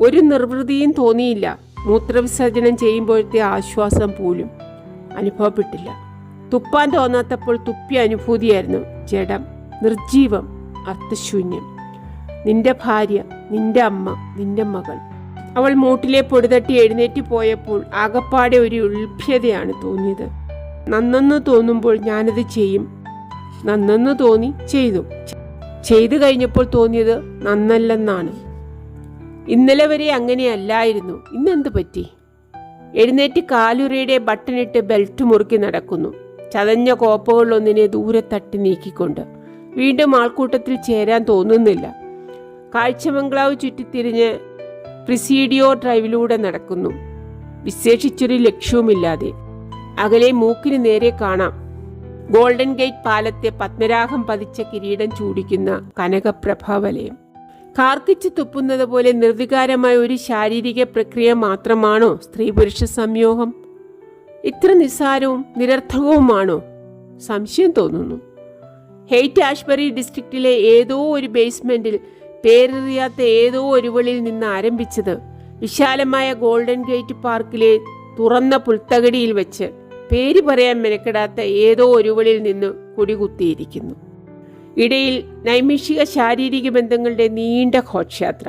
ഒരു നിർവൃതിയും തോന്നിയില്ല. മൂത്രവിസർജനം ചെയ്യുമ്പോഴത്തെ ആശ്വാസം പോലും അനുഭവപ്പെട്ടില്ല. തുപ്പാൻ തോന്നാത്തപ്പോൾ തുപ്പിയ അനുഭൂതിയായിരുന്നു. ജഡം, നിർജീവം, അർത്ഥശൂന്യം. നിന്റെ ഭാര്യ, നിന്റെ അമ്മ, നിന്റെ മകൾ. അവൾ മൂട്ടിലെ പൊടിതട്ടി എഴുന്നേറ്റ് പോയപ്പോൾ ആകപ്പാടെ ഒരു ഉൾഭ്യതയാണ് തോന്നിയത്. നന്നെന്ന് തോന്നുമ്പോൾ ഞാനത് ചെയ്യും. നന്നെന്ന് തോന്നി ചെയ്തു. ചെയ്തു കഴിഞ്ഞപ്പോൾ തോന്നിയത് നന്നല്ലെന്നാണ്. ഇന്നലെ വരെ അങ്ങനെയല്ലായിരുന്നു. ഇന്നെന്ത് പറ്റി? എഴുന്നേറ്റ് കാലുറയുടെ ബട്ടണിട്ട് ബെൽറ്റ് മുറുക്കി നടക്കുന്നു. ചതഞ്ഞ കോപ്പകളിലൊന്നിനെ ദൂരെ തട്ടി നീക്കിക്കൊണ്ട്. വീണ്ടും ആൾക്കൂട്ടത്തിൽ ചേരാൻ തോന്നുന്നില്ല. കാഴ്ചബംഗ്ലാവ് ചുറ്റിത്തിരിഞ്ഞ് പ്രിസീഡിയോ ഡ്രൈവിലൂടെ നടക്കുന്നു, വിശേഷിച്ചൊരു ലക്ഷ്യവുമില്ലാതെ. അകലെ മൂക്കിന് നേരെ കാണാം ഗോൾഡൻ ഗേറ്റ് പാലത്തെ പത്മരാഗം പതിച്ച കിരീടം ചൂടിക്കുന്ന കനകപ്രഭാവലയം. കാർക്കിച്ച് തുപ്പുന്നത് പോലെ നിർവികാരമായ ഒരു ശാരീരിക പ്രക്രിയ മാത്രമാണോ സ്ത്രീ പുരുഷ സംയോഗം? ഇത്ര നിസ്സാരവും നിരർത്ഥകവുമാണോ? സംശയം തോന്നുന്നു. ഹെയ്റ്റ് ആഷ്ബറി ഡിസ്ട്രിക്റ്റിലെ ഏതോ ഒരു ബേസ്മെന്റിൽ പേരറിയാത്ത ഏതോ ഒരുവളിൽ നിന്ന് ആരംഭിച്ചത് വിശാലമായ ഗോൾഡൻ ഗേറ്റ് പാർക്കിലെ തുറന്ന പുൽത്തകടിയിൽ വെച്ച് പേര് പറയാൻ മെനക്കെടാത്ത ഏതോ ഒരുവളിൽ നിന്ന് കുടികുത്തിയിരിക്കുന്നു. ഇടയിൽ നൈമിഷിക ശാരീരിക ബന്ധങ്ങളുടെ നീണ്ട ഘോഷയാത്ര,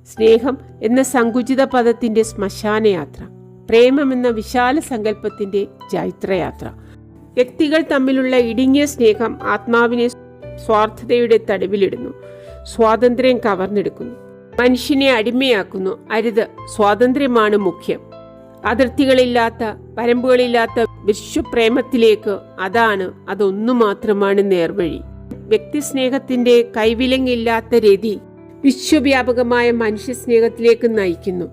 സ്നേഹം എന്ന സങ്കുചിത പദത്തിന്റെ ശ്മശാനയാത്ര, പ്രേമം എന്ന വിശാല സങ്കല്പത്തിന്റെ ജൈത്രയാത്ര. വ്യക്തികൾ തമ്മിലുള്ള ഇടുങ്ങിയ സ്നേഹം ആത്മാവിനെ സ്വാർത്ഥതയുടെ തടവിലിടുന്നു, സ്വാതന്ത്ര്യം കവർന്നെടുക്കുന്നു, മനുഷ്യനെ അടിമയാക്കുന്നു. അരുത്, സ്വാതന്ത്ര്യമാണ് മുഖ്യം. അതിർത്തികളില്ലാത്ത, പരമ്പുകളില്ലാത്ത വിശ്വപ്രേമത്തിലേക്ക്. അതൊന്നു മാത്രമാണ് നേർവഴി. വ്യക്തിസ്നേഹത്തിന്റെ കൈവിലങ്ങില്ലാത്ത രീതി വിശ്വവ്യാപകമായ മനുഷ്യസ്നേഹത്തിലേക്ക് നയിക്കുന്നു.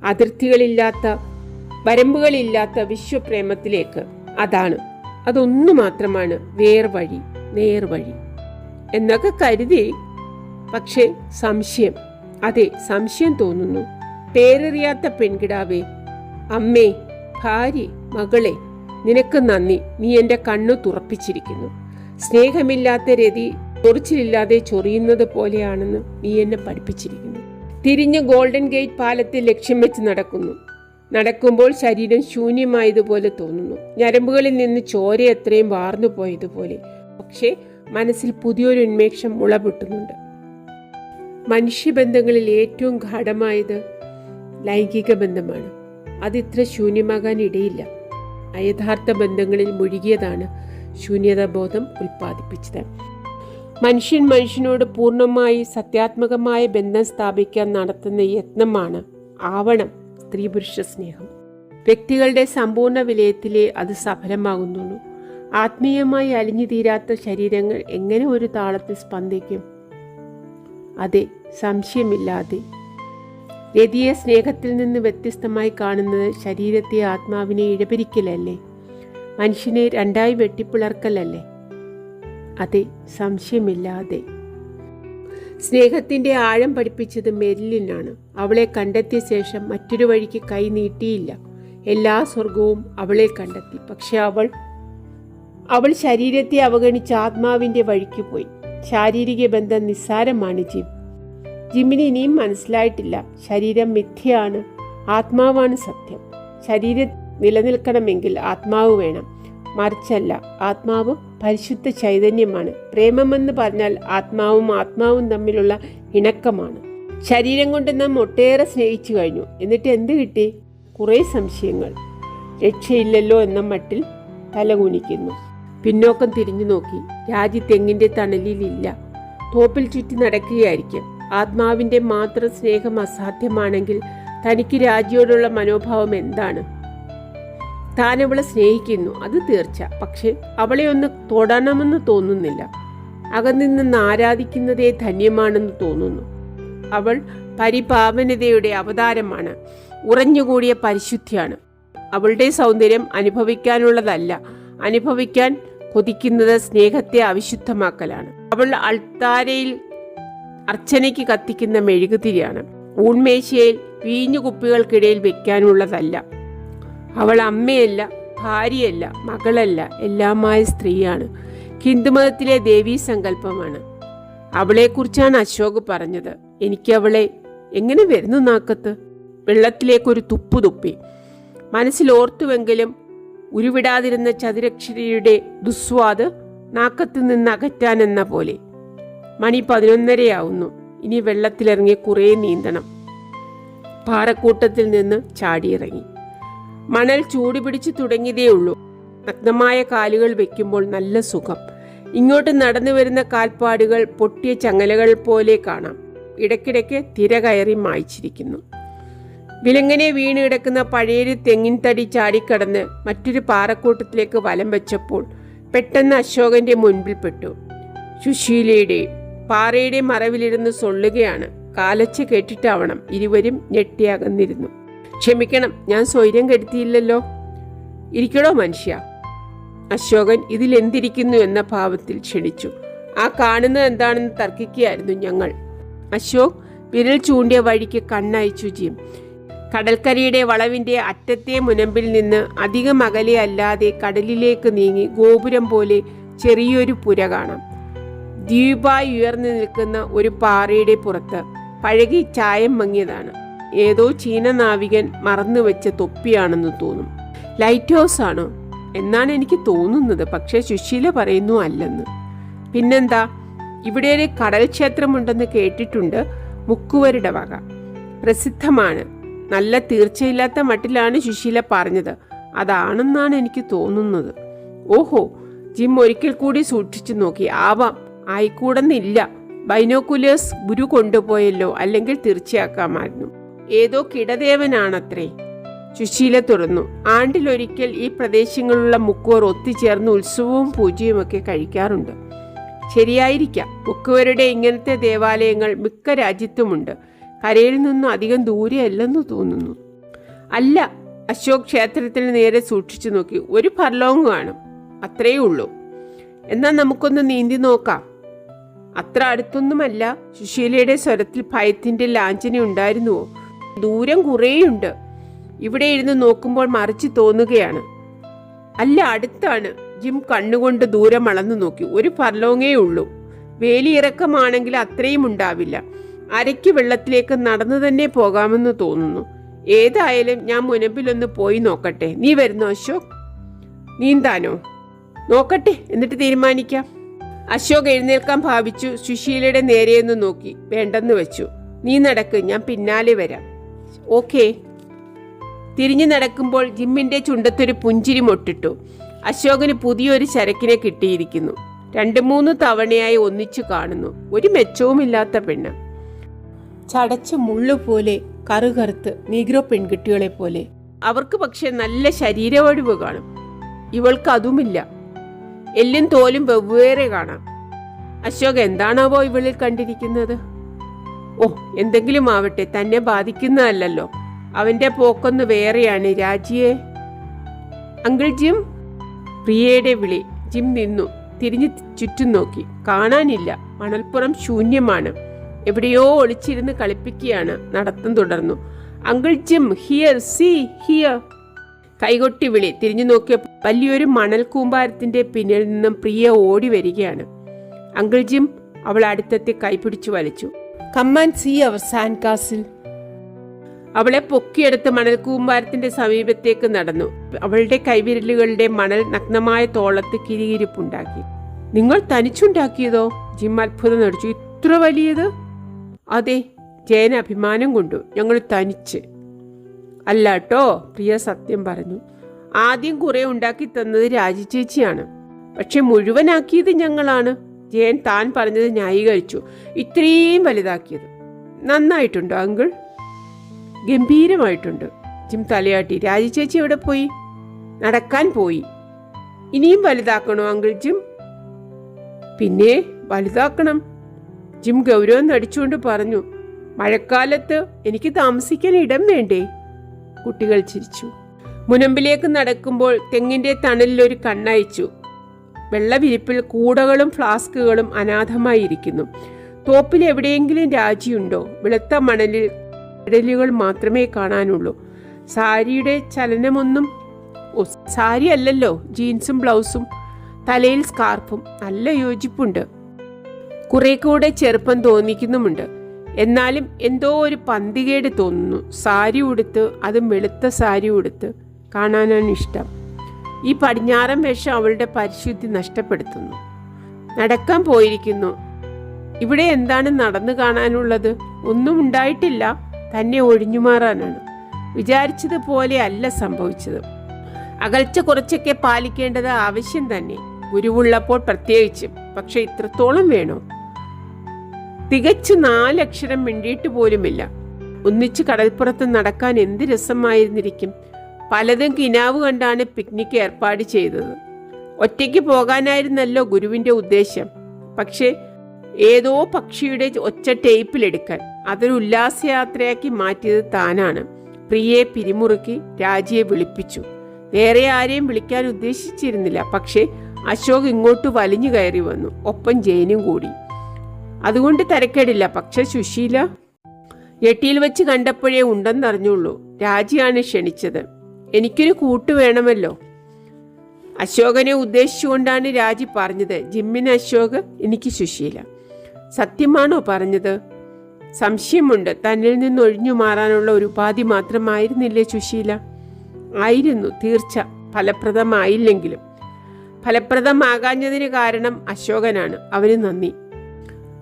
അതിർത്തികളില്ലാത്ത, വരമ്പുകളില്ലാത്ത വിശ്വപ്രേമത്തിലേക്ക്. അതൊന്നു മാത്രമാണ് നേർവഴി എന്നൊക്കെ കരുതി. പക്ഷേ സംശയം, സംശയം തോന്നുന്നു. പേരറിയാത്ത പെൺകിടാവേ, അമ്മേ, ഭാര്യ, മകളെ, നിനക്ക് നന്ദി. നീ എൻ്റെ കണ്ണു തുറപ്പിച്ചിരിക്കുന്നു. സ്നേഹമില്ലാത്ത രതി ചൊറിച്ചിലില്ലാതെ ചൊറിയുന്നത് പോലെയാണെന്ന് നീ എന്നെ പഠിപ്പിച്ചിരിക്കുന്നു. തിരിഞ്ഞ് ഗോൾഡൻ ഗേറ്റ് പാലത്തെ ലക്ഷ്യം വെച്ച് നടക്കുമ്പോൾ ശരീരം ശൂന്യമായതുപോലെ തോന്നുന്നു. ഞരമ്പുകളിൽ നിന്ന് ചോര എത്രയും വാർന്നു പോയതുപോലെ. പക്ഷേ മനസ്സിൽ പുതിയൊരു ഉന്മേഷം മുളപൊട്ടുന്നുണ്ട്. മനുഷ്യബന്ധങ്ങളിൽ ഏറ്റവും ഗാഢമായത് ലൈംഗിക ബന്ധമാണ്. അതിത്ര ശൂന്യമാകാൻ ഇടയില്ല. അയഥാർത്ഥ ബന്ധങ്ങളിൽ മുഴുകിയതാണ് ശൂന്യതാബോധം ഉൽപ്പാദിപ്പിച്ചത്. മനുഷ്യനോട് പൂർണ്ണമായി സത്യാത്മകമായ ബന്ധം സ്ഥാപിക്കാൻ നടത്തുന്ന യത്നമാണ് ആവണം സ്ത്രീ പുരുഷ സ്നേഹം. വ്യക്തികളുടെ സമ്പൂർണ്ണ വിലയത്തിലേ അത് സഫലമാകുന്നുള്ളൂ. ആത്മീയമായി അലിഞ്ഞു തീരാത്ത ശരീരങ്ങൾ എങ്ങനെ ഒരു താളത്തിൽ സ്പന്ദിക്കും? അതെ, സംശയമില്ലാതെ. രതിയെ സ്നേഹത്തിൽ നിന്ന് വ്യത്യസ്തമായി കാണുന്നത് ശരീരത്തെ, ആത്മാവിനെ ഇഴപിരിക്കലല്ലേ? മനുഷ്യനെ രണ്ടായി വെട്ടിപ്പിളർക്കലല്ലേ? അതെ, സംശയമില്ലാതെ. സ്നേഹത്തിന്റെ ആഴം പഠിപ്പിച്ചത് മെരിലിനാണ്. അവളെ കണ്ടെത്തിയ ശേഷം മറ്റൊരു വഴിക്ക് കൈ നീട്ടിയില്ല. എല്ലാ സ്വർഗവും അവളെ കണ്ടെത്തി. പക്ഷെ അവൾ ശരീരത്തെ അവഗണിച്ച് ആത്മാവിന്റെ വഴിക്ക് പോയി. ശാരീരിക ബന്ധം നിസ്സാരമാണ് ജിമ്മിന് ഇനിയും മനസ്സിലായിട്ടില്ല. ശരീരം മിഥ്യയാണ്, ആത്മാവാണ് സത്യം. ശരീരം നിലനിൽക്കണമെങ്കിൽ ആത്മാവ് വേണം, മറിച്ചല്ല. ആത്മാവ് പരിശുദ്ധ ചൈതന്യമാണ്. പ്രേമമെന്ന് പറഞ്ഞാൽ ആത്മാവും തമ്മിലുള്ള ഇണക്കമാണ്. ശരീരം കൊണ്ട് നാം ഒട്ടേറെ സ്നേഹിച്ചു കഴിഞ്ഞു. എന്നിട്ട് എന്ത് കിട്ടി? കുറേ സംശയങ്ങൾ. രക്ഷയില്ലല്ലോ എന്ന മട്ടിൽ തലകുനിക്കുന്നു. പിന്നോക്കം തിരിഞ്ഞു നോക്കി. രാജി തെങ്ങിന്റെ തണലിലില്ല. തോപ്പിൽ ചുറ്റി നടക്കുകയായിരിക്കും. ആത്മാവിന്റെ മാത്രം സ്നേഹം അസാധ്യമാണെങ്കിൽ തനിക്ക് രാജിയോടുള്ള മനോഭാവം എന്താണ്? താൻ അവളെ സ്നേഹിക്കുന്നു, അത് തീർച്ച. പക്ഷെ അവളെ ഒന്ന് തൊടണമെന്ന് തോന്നുന്നില്ല. അകന്നിന്ന് ആരാധിക്കുന്നതേ ധന്യമാണെന്ന് തോന്നുന്നു. അവൾ പരിപാവനതയുടെ അവതാരമാണ്, ഉറഞ്ഞുകൂടിയ പരിശുദ്ധിയാണ്. അവളുടെ സൗന്ദര്യം അനുഭവിക്കാനുള്ളതല്ല, അനുഭവിക്കാൻ കൊതിക്കുന്നത് സ്നേഹത്തെ അവിശുദ്ധമാക്കലാണ്. അവൾ അൾത്താരയിൽ അർച്ചനയ്ക്ക് കത്തിക്കുന്ന മെഴുകുതിരിയാണ്, ഊൺമേശയിൽ വീഞ്ഞുകുപ്പികൾക്കിടയിൽ വെക്കാനുള്ളതല്ല. അവൾ അമ്മയല്ല, ഭാര്യയല്ല, മകളല്ല, എല്ലാമായ സ്ത്രീയാണ്. ഹിന്ദുമതത്തിലെ ദേവീ സങ്കല്പമാണ്. അവളെക്കുറിച്ചാണ് അശോക് പറഞ്ഞത്. എനിക്ക് അവളെ എങ്ങനെ വരുന്നു നാക്കത്ത്? വെള്ളത്തിലേക്കൊരു തുപ്പു തുപ്പി. മനസ്സിൽ ഓർത്തുവെങ്കിലും ഉരുവിടാതിരുന്ന ചതുരക്ഷരിയുടെ ദുസ്വാദ് നാക്കത്ത് നിന്ന് അകറ്റാനെന്ന പോലെ. മണി 11:30 ഇനി വെള്ളത്തിലിറങ്ങി കുറേ നീന്തണം. പാറക്കൂട്ടത്തിൽ നിന്ന് ചാടിയിറങ്ങി. മണൽ ചൂടുപിടിച്ചു തുടങ്ങിയതേയുള്ളൂ. നഗ്നമായ കാലുകൾ വെക്കുമ്പോൾ നല്ല സുഖം. ഇങ്ങോട്ട് നടന്നു വരുന്ന കാൽപ്പാടുകൾ പൊട്ടിയ ചങ്ങലകൾ പോലെ കാണാം. ഇടയ്ക്കിടയ്ക്ക് തിര കയറി മായ്ച്ചിരിക്കുന്നു. വിലങ്ങനെ വീണ് കിടക്കുന്ന പഴയൊരു തെങ്ങിൻ തടി ചാടിക്കടന്ന് മറ്റൊരു പാറക്കൂട്ടത്തിലേക്ക് വലം വെച്ചപ്പോൾ പെട്ടെന്ന് അശോകന്റെ മുൻപിൽ പെട്ടു. സുശീലയുടെ പാറയുടെ മറവിലിരുന്ന് സൊള്ളുകയാണ്. കാലൊച്ച കേട്ടിട്ടാവണം ഇരുവരും ഞെട്ടിയകന്നിരുന്നു. ക്ഷമിക്കണം, ഞാൻ സ്വൈര്യം കെടുത്തിയില്ലല്ലോ. ഇരിക്കടോ മനുഷ്യ. അശോകൻ ഇതിലെന്തിരിക്കുന്നു എന്ന ഭാവത്തിൽ ക്ഷണിച്ചു. ആ കാണുന്നത് എന്താണെന്ന് തർക്കിക്കുകയായിരുന്നു ഞങ്ങൾ. അശോക് വിരൽ ചൂണ്ടിയ വഴിക്ക് കണ്ണയച്ചു ജിം. കടൽക്കരയുടെ വളവിന്റെ അറ്റത്തെ മുനമ്പിൽ നിന്ന് അധികം അകലെ അല്ലാതെ കടലിലേക്ക് നീങ്ങി ഗോപുരം പോലെ ചെറിയൊരു പുര കാണാം. ദ്വീപായി ഉയർന്നു നിൽക്കുന്ന ഒരു പാറയുടെ പുറത്ത് പഴകി ചായം മങ്ങിയതാണ്. ഏതോ ചീന നാവികൻ മറന്നുവെച്ച തൊപ്പിയാണെന്ന് തോന്നും. ലൈറ്റ് ഹൗസ് ആണോ എന്നാണ് എനിക്ക് തോന്നുന്നത്. പക്ഷേ സുശീല പറയുന്നു അല്ലെന്ന്. പിന്നെന്താ, ഇവിടെ ഒരു കടൽ ക്ഷേത്രമുണ്ടെന്ന് കേട്ടിട്ടുണ്ട്. മുക്കുവരുടെ വക പ്രസിദ്ധമാണ്. നല്ല തീർച്ചയില്ലാത്ത മട്ടിലാണ് സുശീല പറഞ്ഞത്. അതാണെന്നാണ് എനിക്ക് തോന്നുന്നത്. ഓഹോ, ജിം ഒരിക്കൽ കൂടി സൂക്ഷിച്ചു നോക്കി. ആവാം, ആയിക്കൂടെന്നില്ല. ബൈനോക്കുലേഴ്സ് ഗുരു കൊണ്ടുപോയല്ലോ, അല്ലെങ്കിൽ തീർച്ചയാക്കാമായിരുന്നു. ഏതോ കിടദേവനാണത്രേ. സുശീല തുറന്നു. ആണ്ടിലൊരിക്കൽ ഈ പ്രദേശങ്ങളിലുള്ള മുക്കുവർ ഒത്തുചേർന്ന് ഉത്സവവും പൂജയുമൊക്കെ കഴിക്കാറുണ്ട്. ശരിയായിരിക്കാം. മുക്കുവരുടെ ഇങ്ങനത്തെ ദേവാലയങ്ങൾ മിക്ക രാജ്യത്തുമുണ്ട്. കരയിൽ നിന്നും അധികം ദൂരെയല്ലെന്ന് തോന്നുന്നു. അല്ല, അശോക് ക്ഷേത്രത്തിന് നേരെ സൂക്ഷിച്ചു നോക്കി. ഒരു ഫർലോങ് കാണും, അത്രയേ ഉള്ളൂ. എന്നാൽ നമുക്കൊന്ന് നീന്തി നോക്കാം. അത്ര അടുത്തൊന്നുമല്ല. സുശീലയുടെ സ്വരത്തിൽ ഭയത്തിന്റെ ലാഞ്ചന ഉണ്ടായിരുന്നുവോ? ദൂരം കുറേയുണ്ട്. ഇവിടെ ഇരുന്ന് നോക്കുമ്പോൾ മറിച്ച് തോന്നുകയാണ്. അല്ല, അടുത്താണ്. ജിം കണ്ണുകൊണ്ട് ദൂരം അളന്നു നോക്കി. ഒരു ഫർലോങ്ങേ ഉള്ളൂ. വേലിയിറക്കമാണെങ്കിൽ അത്രയും ഉണ്ടാവില്ല. അരയ്ക്ക് വെള്ളത്തിലേക്ക് നടന്നു തന്നെ പോകാമെന്ന് തോന്നുന്നു. ഏതായാലും ഞാൻ മുനമ്പിലൊന്ന് പോയി നോക്കട്ടെ. നീ വരുന്നോ അശോക്? നീന്താനോ? നോക്കട്ടെ, എന്നിട്ട് തീരുമാനിക്കാം. അശോക് എഴുന്നേൽക്കാൻ ഭാവിച്ചു. സുശീലയുടെ നേരെയൊന്ന് നോക്കി. വേണ്ടെന്ന് വെച്ചു. നീ നടക്ക്, ഞാൻ പിന്നാലെ വരാം. ഓക്കേ. തിരിഞ്ഞു നടക്കുമ്പോൾ ജിമ്മിന്റെ ചുണ്ടത്തൊരു പുഞ്ചിരി മൊട്ടിട്ടു. അശോകന് പുതിയൊരു ചരക്കിനെ കിട്ടിയിരിക്കുന്നു. 2-3 തവണയായി ഒന്നിച്ചു കാണുന്നു. ഒരു മെച്ചവുമില്ലാത്ത പെണ്ണ്. ചടച്ച മുള്ളുപോലെ കറുകറുത്ത് നീഗ്രോ പെൺകുട്ടികളെ പോലെ. അവർക്ക് പക്ഷെ നല്ല ശരീരവടിവ് കാണും. ഇവൾക്ക് അതുമില്ല. എല്ലും തോലും വെവ്വേറെ കാണാം. അശോക് എന്താണാവോ ഇവളിൽ കണ്ടിരിക്കുന്നത്? ഓ, എന്തെങ്കിലും ആവട്ടെ, തന്നെ ബാധിക്കുന്നതല്ലോ. അവന്റെ പോക്കൊന്ന് വേറെയാണ്. രാജിയെ. Uncle Jim. പ്രിയയുടെ വിളി. ജിം നിന്നു. തിരിഞ്ഞു ചുറ്റും നോക്കി. കാണാനില്ല. മണൽപ്പുറം ശൂന്യമാണ്. എവിടെയോ ഒളിച്ചിരുന്ന് കളിപ്പിക്കുകയാണ്. നടത്തം തുടർന്നു. Uncle Jim, here, see here. കൈകൊട്ടി വിളി. തിരിഞ്ഞു നോക്കിയ വലിയൊരു മണൽ കൂമ്പാരത്തിന്റെ പിന്നിൽ നിന്നും പ്രിയ ഓടി വരികയാണ്. Uncle Jim. അവൾ അടുത്തെത്തി കൈപിടിച്ചു വലിച്ചു. Come and see our sand castle. അവളെ പൊക്കിയെടുത്ത് മണൽ കൂമ്പാരത്തിന്റെ സമീപത്തേക്ക് നടന്നു. അവളുടെ കൈവിരലുകളുടെ മണൽ നഗ്നമായ തോളത്ത് കിരികിരിപ്പുണ്ടാക്കി. നിങ്ങൾ തനിച്ചുണ്ടാക്കിയതോ? ജിം അത്ഭുതം നടിച്ചു. ഇത്ര വലിയത്? അതെ, ജയൻ അഭിമാനം കൊണ്ടു. ഞങ്ങൾ തനിച്ച്. അല്ല കേട്ടോ, പ്രിയ സത്യം പറഞ്ഞു. ആദ്യം കുറെ ഉണ്ടാക്കി തന്നത് രാജി ചേച്ചിയാണ്. പക്ഷെ മുഴുവനാക്കിയത് ഞങ്ങളാണ്. ജയൻ താൻ പറഞ്ഞത് ന്യായീകരിച്ചു. ഇത്രയും വലുതാക്കിയത്. നന്നായിട്ടുണ്ടോ അങ്കിൾ? ഗംഭീരമായിട്ടുണ്ട്. ജിം തലയാട്ടി. രാജി ചേച്ചി എവിടെ പോയി? നടക്കാൻ പോയി. ഇനിയും വലുതാക്കണോ അങ്കിൾ ജിം? പിന്നെ വലുതാക്കണം. ജിം ഗൗരവം നടിച്ചുകൊണ്ട് പറഞ്ഞു. മഴക്കാലത്ത് എനിക്ക് താമസിക്കാൻ ഇടം വേണ്ടേ? കുട്ടികൾ ചിരിച്ചു. മുനമ്പിലേക്ക് നടക്കുമ്പോൾ തെങ്ങിന്റെ തണലിൽ ഒരു കണ്ണയച്ചു. വെള്ളവിരിപ്പിൽ കൂടകളും ഫ്ലാസ്കുകളും അനാഥമായിരിക്കുന്നു. തോപ്പിൽ എവിടെയെങ്കിലും രാജിയുണ്ടോ? വെളുത്ത മണലിൽ ഇടലുകൾ മാത്രമേ കാണാനുള്ളൂ. സാരിയുടെ ചലനമൊന്നും. സാരി അല്ലല്ലോ, ജീൻസും ബ്ലൗസും, തലയിൽ സ്കാർഫും. നല്ല യോജിപ്പുണ്ട്. കുറെ കൂടെ ചെറുപ്പം തോന്നിക്കുന്നുമുണ്ട്. എന്നാലും എന്തോ ഒരു പന്തികേട് തോന്നുന്നു. സാരി ഉടുത്ത്, അതും വെളുത്ത സാരി ഉടുത്ത് കാണാനാണ് ഇഷ്ടം. ഈ പടിഞ്ഞാറൻ വേഷം അവളുടെ പരിശുദ്ധി നഷ്ടപ്പെടുത്തുന്നു. നടക്കാൻ പോയിരിക്കുന്നു. ഇവിടെ എന്താണ് നടന്നു കാണാനുള്ളത്? ഒന്നും ഉണ്ടായിട്ടില്ല. തന്നെ ഒഴിഞ്ഞുമാറാനാണ്. വിചാരിച്ചതുപോലെ അല്ല സംഭവിച്ചത്. അകൽച്ച കുറച്ചൊക്കെ പാലിക്കേണ്ടത് ആവശ്യം തന്നെ, ഗുരുവുള്ളപ്പോൾ പ്രത്യേകിച്ചും. പക്ഷെ ഇത്രത്തോളം വേണോ? തികച്ചു 4 അക്ഷരം മിണ്ടിയിട്ട് പോലുമില്ല. ഒന്നിച്ച് കടൽപ്പുറത്ത് നടക്കാൻ എന്ത് രസമായിരുന്നിരിക്കും. പലതും കിനാവ് കണ്ടാണ് പിക്നിക് ഏർപ്പാട് ചെയ്തത്. ഒറ്റയ്ക്ക് പോകാനായിരുന്നല്ലോ ഗുരുവിന്റെ ഉദ്ദേശം. പക്ഷെ ഏതോ പക്ഷിയുടെ ഒച്ച ടേപ്പിലെടുക്കാൻ അതൊരു ഉല്ലാസയാത്രയാക്കി മാറ്റിയത് താനാണ്. പ്രിയയെ പിരിമുറുക്കി രാജിയെ വിളിപ്പിച്ചു. വേറെ ആരെയും വിളിക്കാൻ ഉദ്ദേശിച്ചിരുന്നില്ല. പക്ഷേ അശോക് ഇങ്ങോട്ട് വലിഞ്ഞു കയറി വന്നു. ഒപ്പം ജയനും കൂടി. അതുകൊണ്ട് തരക്കേടില്ല. പക്ഷെ സുശീല ജെട്ടിയിൽ വെച്ച് കണ്ടപ്പോഴേ ഉണ്ടെന്നറിഞ്ഞുള്ളൂ. രാജിയാണ് ക്ഷണിച്ചത്. എനിക്കൊരു കൂട്ട് വേണമല്ലോ. അശോകനെ ഉദ്ദേശിച്ചുകൊണ്ടാണ് രാജി പറഞ്ഞത്. ജിമ്മിന് അശോക്, എനിക്ക് സുശീല. സത്യമാണോ പറഞ്ഞത്? സംശയമുണ്ട്. തന്നിൽ നിന്ന് ഒഴിഞ്ഞു മാറാനുള്ള ഒരു ഉപാധി മാത്രമായിരുന്നില്ലേ സുശീല? ആയിരുന്നു, തീർച്ച. ഫലപ്രദമായില്ലെങ്കിലും. ഫലപ്രദമാകാഞ്ഞതിന് കാരണം അശോകനാണ്. അവന് നന്ദി.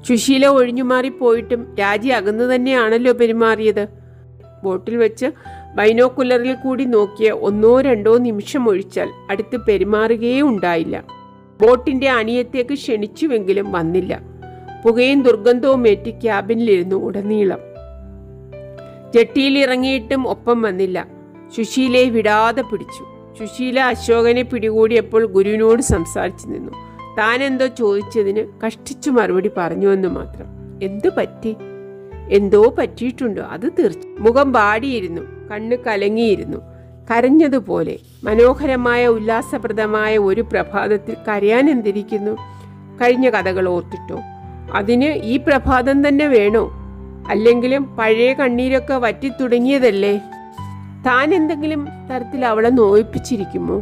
സുശീല ഒഴിഞ്ഞുമാറിപ്പോയിട്ടും രാജി അകന്നു തന്നെയാണല്ലോ പെരുമാറിയത്. ബോട്ടിൽ വെച്ച് ബൈനോക്കുലറിൽ കൂടി നോക്കിയ 1-2 നിമിഷം ഒഴിച്ചാൽ അടുത്ത് പെരുമാറുകയേ ഉണ്ടായില്ല. ബോട്ടിന്റെ അണിയത്തേക്ക് ക്ഷണിച്ചുവെങ്കിലും വന്നില്ല. പുകയും ദുർഗന്ധവും ഏറ്റി ക്യാബിനിലിരുന്നു ഉടനീളം. ജെട്ടിയിൽ ഇറങ്ങിയിട്ടും ഒപ്പം വന്നില്ല. സുശീലയെ വിടാതെ പിടിച്ചു. സുശീല അശോകനെ പിടികൂടിയപ്പോൾ ഗുരുവിനോട് സംസാരിച്ചു നിന്നു. താൻ എന്തോ ചോദിച്ചതിന് കഷ്ടിച്ചു മറുപടി പറഞ്ഞുവെന്ന് മാത്രം. എന്തു പറ്റി? എന്തോ പറ്റിയിട്ടുണ്ട്, അത് തീർച്ച. മുഖം വാടിയിരുന്നു, കണ്ണ് കലങ്ങിയിരുന്നു, കരഞ്ഞതുപോലെ. മനോഹരമായ ഉല്ലാസപ്രദമായ ഒരു പ്രഭാതത്തിൽ കരയാൻ എന്തിരിക്കുന്നു? കഴിഞ്ഞ കഥകൾ ഓർത്തിട്ടോ? അതിന് ഈ പ്രഭാതം തന്നെ വേണോ? അല്ലെങ്കിലും പഴയ കണ്ണീരൊക്കെ വറ്റിത്തുടങ്ങിയതല്ലേ? താൻ എന്തെങ്കിലും തരത്തിൽ അവളെ നോയിപ്പിച്ചിരിക്കുമോ?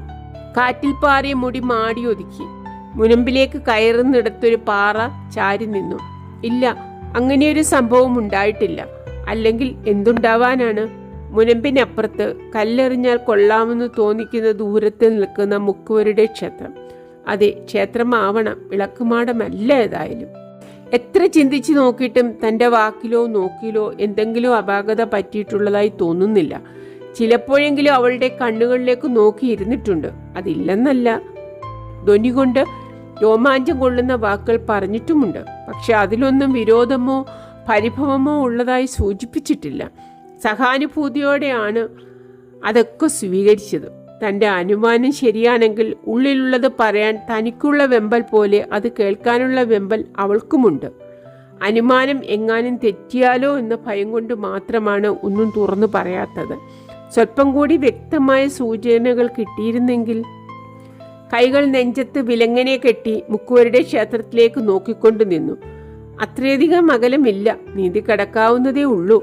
കാറ്റിൽ പാറിയ മുടി മാടി ഒതുക്കി. മുനമ്പിലേക്ക് കയറുന്നിടത്തൊരു പാറ ചാരി നിന്നു. ഇല്ല, അങ്ങനെയൊരു സംഭവം ഉണ്ടായിട്ടില്ല. അല്ലെങ്കിൽ എന്തുണ്ടാവാനാണ്? മുനമ്പിനപ്പുറത്ത് കല്ലെറിഞ്ഞാൽ കൊള്ളാമെന്ന് തോന്നിക്കുന്ന ദൂരത്തിൽ നിൽക്കുന്ന മുക്കുവരുടെ ക്ഷേത്രം. അതെ, ക്ഷേത്രമാവണം, വിളക്കുമാടമല്ല. ഏതായാലും എത്ര ചിന്തിച്ചു നോക്കിയിട്ടും തൻ്റെ വാക്കിലോ നോക്കിലോ എന്തെങ്കിലും അപാകത പറ്റിയിട്ടുള്ളതായി തോന്നുന്നില്ല. ചിലപ്പോഴെങ്കിലും അവളുടെ കണ്ണുകളിലേക്ക് നോക്കിയിരുന്നിട്ടുണ്ട്. അതില്ലെന്നല്ല. ധ്വനി കൊണ്ട് രോമാഞ്ചം കൊള്ളുന്ന വാക്കുകൾ പറഞ്ഞിട്ടുമുണ്ട്. പക്ഷെ അതിലൊന്നും വിരോധമോ പരിഭവമോ ഉള്ളതായി സൂചിപ്പിച്ചിട്ടില്ല. സഹാനുഭൂതിയോടെയാണ് അതൊക്കെ സ്വീകരിച്ചത്. തൻ്റെ അനുമാനം ശരിയാണെങ്കിൽ ഉള്ളിലുള്ളത് പറയാൻ തനിക്കുള്ള വെമ്പൽ പോലെ അത് കേൾക്കാനുള്ള വെമ്പൽ അവൾക്കുമുണ്ട്. അനുമാനം എങ്ങാനും തെറ്റിയാലോ എന്ന ഭയം കൊണ്ട് മാത്രമാണ് ഒന്നും തുറന്നു പറയാത്തത്. സ്വല്പം കൂടി വ്യക്തമായ സൂചനകൾ കിട്ടിയിരുന്നെങ്കിൽ. കൈകൾ നെഞ്ചത്ത് വിലങ്ങനെ കെട്ടി മുക്കുവരുടെ ക്ഷേത്രത്തിലേക്ക് നോക്കിക്കൊണ്ടു നിന്നു. അത്രയധികം അകലമില്ല, നീന്തി കടക്കാവുന്നതേ ഉള്ളൂ.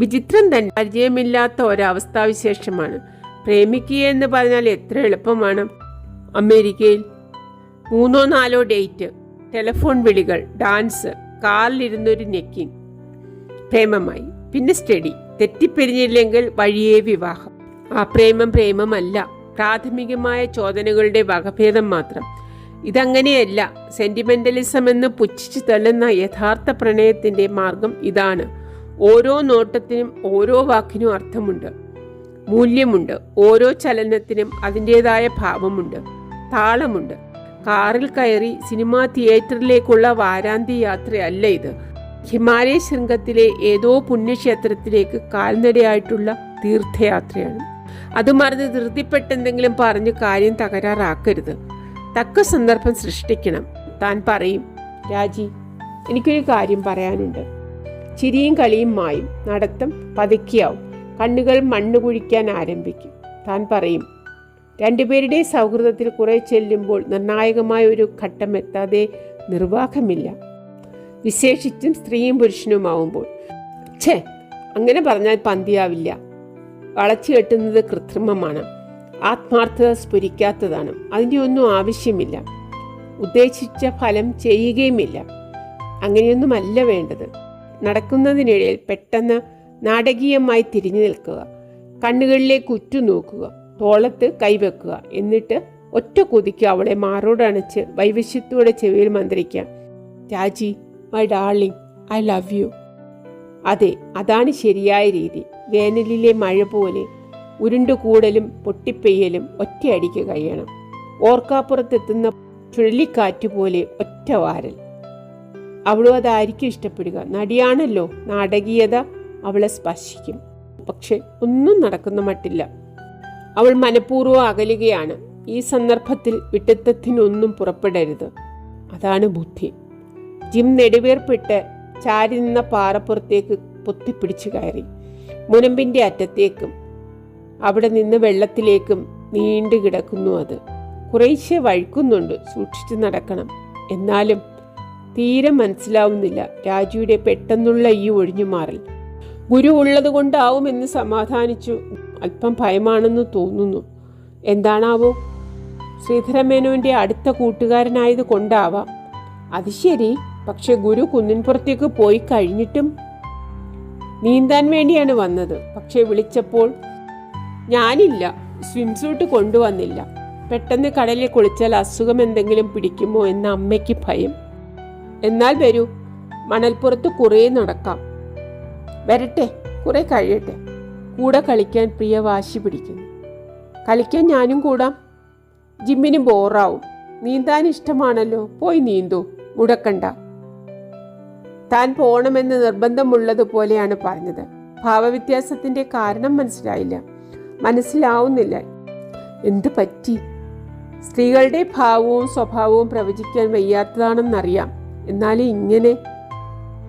വിചിത്രം തന്നെ, പരിചയമില്ലാത്ത ഒരവസ്ഥാവിശേഷമാണ്. പ്രേമിക്കുക എന്ന് പറഞ്ഞാൽ എത്ര എളുപ്പമാണ്. അമേരിക്കയിൽ 3-4 ഡേറ്റ്, ടെലിഫോൺ വിളികൾ, ഡാൻസ്, കാറിലിരുന്നൊരു നെക്കിങ്, പ്രേമമായി. പിന്നെ സ്റ്റഡി. തെറ്റിപ്പിരിഞ്ഞില്ലെങ്കിൽ വഴിയേ വിവാഹം. ആ പ്രേമം പ്രേമമല്ല, പ്രാഥമികമായ ചോദനകളുടെ വകഭേദം മാത്രം. ഇതങ്ങനെയല്ല. സെന്റിമെന്റലിസം എന്ന് പുച്ഛിച്ചു തള്ളുന്ന യഥാർത്ഥ പ്രണയത്തിന്റെ മാർഗം ഇതാണ്. ഓരോ നോട്ടത്തിനും ഓരോ വാക്കിനും അർത്ഥമുണ്ട്, മൂല്യമുണ്ട്. ഓരോ ചലനത്തിനും അതിൻ്റെതായ ഭാവമുണ്ട്, താളമുണ്ട്. കാറിൽ കയറി സിനിമാ തിയേറ്ററിലേക്കുള്ള വാരാന്ത്യ യാത്രയല്ല ഇത്. ഹിമാലയ ശൃംഗത്തിലെ ഏതോ പുണ്യക്ഷേത്രത്തിലേക്ക് കാൽനടയായിട്ടുള്ള തീർത്ഥയാത്രയാണ്. അത് മറന്ന് ധൃതിപ്പെട്ടെന്തെങ്കിലും പറഞ്ഞ് കാര്യം തകരാറാക്കരുത്. തക്ക സന്ദർഭം സൃഷ്ടിക്കണം. താൻ പറയും, രാജി, എനിക്കൊരു കാര്യം പറയാനുണ്ട്. ചിരിയും കളിയും മായും, നടത്തം പതുക്കിയാവും, കണ്ണുകൾ മണ്ണ് കുഴിക്കാൻ ആരംഭിക്കും. താൻ പറയും, രണ്ടുപേരുടെ സൗഹൃദത്തിൽ കുറെ ചെല്ലുമ്പോൾ നിർണായകമായ ഒരു ഘട്ടം എത്താതെ നിർവാഹമില്ല, വിശേഷിച്ചും സ്ത്രീയും പുരുഷനുമാവുമ്പോൾ. ഛേ, അങ്ങനെ പറഞ്ഞാൽ പന്തിയാവില്ല. വളച്ചു കെട്ടുന്നത് കൃത്രിമമാണ്, ആത്മാർത്ഥത സ്ഫുരിക്കാത്തതാണ്. അതിൻ്റെ ഒന്നും ആവശ്യമില്ല, ഉദ്ദേശിച്ച ഫലം ചെയ്യുകയുമില്ല. അങ്ങനെയൊന്നുമല്ല വേണ്ടത്. നടക്കുന്നതിനിടയിൽ പെട്ടെന്ന് നാടകീയമായി തിരിഞ്ഞു നിൽക്കുക, കണ്ണുകളിലേക്ക് ഉറ്റുനോക്കുക, തോളത്ത് കൈവെക്കുക, എന്നിട്ട് ഒറ്റ കുതിക്ക് അവളെ മാറോടണച്ച് വൈവശ്യത്തോടെ ചെവിയിൽ മന്ത്രിക്കാം, രാജി, my darling, I love you. അതെ, അതാണ് ശരിയായ രീതി. വേനലിലെ മഴ പോലെ ഉരുണ്ടുകൂടലും പൊട്ടിപ്പെയ്യലും ഒറ്റയടിക്ക് കഴിയണം. ഓർക്കാപ്പുറത്തെത്തുന്ന ചുഴലിക്കാറ്റ് പോലെ ഒറ്റ വാരൽ. അവളും അതായിരിക്കും ഇഷ്ടപ്പെടുക. നടിയാണല്ലോ, നാടകീയത അവളെ സ്പർശിക്കും. പക്ഷെ ഒന്നും നടക്കുന്ന മട്ടില്ല. അവൾ മനഃപൂർവ്വം അകലുകയാണ്. ഈ സന്ദർഭത്തിൽ വിട്ടിത്തത്തിനൊന്നും പുറപ്പെടരുത്. അതാണ് ബുദ്ധി. ജിം നെടുവേർപ്പിട്ട് ചാരി നിന്ന പാറപ്പുറത്തേക്ക് പൊത്തിപ്പിടിച്ചു കയറി. മുനമ്പിൻ്റെ അറ്റത്തേക്കും അവിടെ നിന്ന് വെള്ളത്തിലേക്കും നീണ്ടു കിടക്കുന്നു അത്. കുറേശ്ശെ വഴുക്കുന്നുണ്ട്, സൂക്ഷിച്ചു നടക്കണം. എന്നാലും തീരെ മനസ്സിലാവുന്നില്ല രാജുയുടെ പെട്ടെന്നുള്ള ഈ ഒഴിഞ്ഞുമാറൽ. ഗുരു ഉള്ളത് കൊണ്ടാവുമെന്ന് സമാധാനിച്ചു. അല്പം ഭയമാണെന്ന് തോന്നുന്നു. എന്താണാവോ? ശ്രീധരമേനോന്റെ അടുത്ത കൂട്ടുകാരനായത് കൊണ്ടാവാം. അത് ശരി. പക്ഷെ ഗുരു കുന്നിൻപുറത്തേക്ക് പോയി കഴിഞ്ഞിട്ടും നീന്താൻ വേണ്ടിയാണ് വന്നത്. പക്ഷെ വിളിച്ചപ്പോൾ ഞാനില്ല, സ്വിംസൂട്ട് കൊണ്ടുവന്നില്ല. പെട്ടെന്ന് കടലിൽ കുളിച്ചാൽ അസുഖം എന്തെങ്കിലും പിടിക്കുമോ എന്ന അമ്മയ്ക്ക് ഭയം. എന്നാൽ വരൂ, മണൽപ്പുറത്ത് കുറേ നടക്കാം. വരട്ടെ, കുറെ കഴിയട്ടെ. കൂടെ കളിക്കാൻ പ്രിയ വാശി പിടിക്കുന്നു. കളിക്കാൻ ഞാനും കൂടാം. ജിമ്മിന് ബോറാവും. നീന്താൻ ഇഷ്ടമാണല്ലോ, പോയി നീന്തൂ, മുടക്കണ്ട. താൻ പോണമെന്ന് നിർബന്ധമുള്ളതുപോലെയാണ് പറഞ്ഞത്. ഭാവവ്യത്യാസത്തിന്റെ കാരണം മനസ്സിലാവുന്നില്ല. എന്തു പറ്റി? സ്ത്രീകളുടെ ഭാവവും സ്വഭാവവും പ്രവചിക്കാൻ വയ്യാത്തതാണെന്നറിയാം. എന്നാലും ഇങ്ങനെ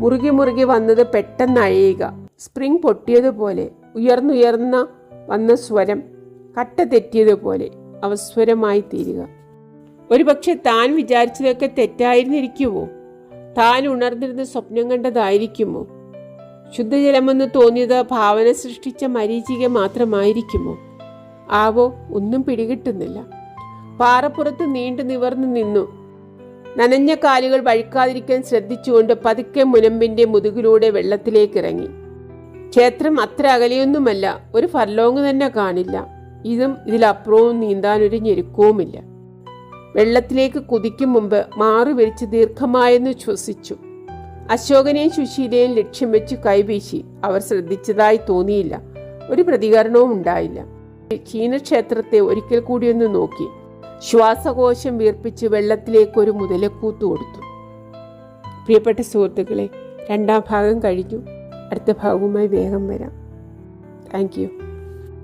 മുറുകി വന്നത് പെട്ടെന്ന് അഴയുക, സ്പ്രിംഗ് പൊട്ടിയതുപോലെ, ഉയർന്നുയർന്ന വന്ന സ്വരം കട്ട തെറ്റിയതുപോലെ അവസ്വരമായി തീരുക. ഒരുപക്ഷെ താൻ വിചാരിച്ചതൊക്കെ തെറ്റായിരുന്നിരിക്കുമോ? താൻ ഉണർന്നിരുന്ന് സ്വപ്നം കണ്ടതായിരിക്കുമോ? ശുദ്ധജലമെന്ന് തോന്നിയത് ഭാവന സൃഷ്ടിച്ച മരീചിക മാത്രമായിരിക്കുമോ? ആവോ, ഒന്നും പിടികിട്ടുന്നില്ല. പാറപ്പുറത്ത് നീണ്ടു നിവർന്നു നിന്നു. നനഞ്ഞ കാലുകൾ വഴുക്കാതിരിക്കാൻ ശ്രദ്ധിച്ചുകൊണ്ട് പതുക്കെ മുനമ്പിന്റെ മുതുകിലൂടെ വെള്ളത്തിലേക്ക് ഇറങ്ങി. ക്ഷേത്രം അത്ര അകലെയൊന്നുമല്ല, ഒരു ഫർലോങ് തന്നെ കാണില്ല. ഇതിലപ്പുറവും നീന്താനൊരു ഞെരുക്കവുമില്ല. വെള്ളത്തിലേക്ക് കുതിക്കും മുമ്പ് മാറു വിരിച്ച് ദീർഘമായെന്ന് ശ്വസിച്ചു. അശോകനെയും സുശീലയും ലക്ഷ്യം വെച്ച് കൈവീശി. അവർ ശ്രദ്ധിച്ചതായി തോന്നിയില്ല. ഒരു പ്രതികരണവും ഉണ്ടായില്ല. ക്ഷീണക്ഷേത്രത്തെ ഒരിക്കൽ കൂടിയൊന്ന് നോക്കി. ശ്വാസകോശം വീർപ്പിച്ച് വെള്ളത്തിലേക്ക് ഒരു മുതലക്കൂത്ത് കൊടുത്തു. പ്രിയപ്പെട്ട സുഹൃത്തുക്കളെ, 2ാം ഭാഗം കഴിഞ്ഞു. അടുത്ത ഭാഗവുമായി വേഗം വരാം. Thank you.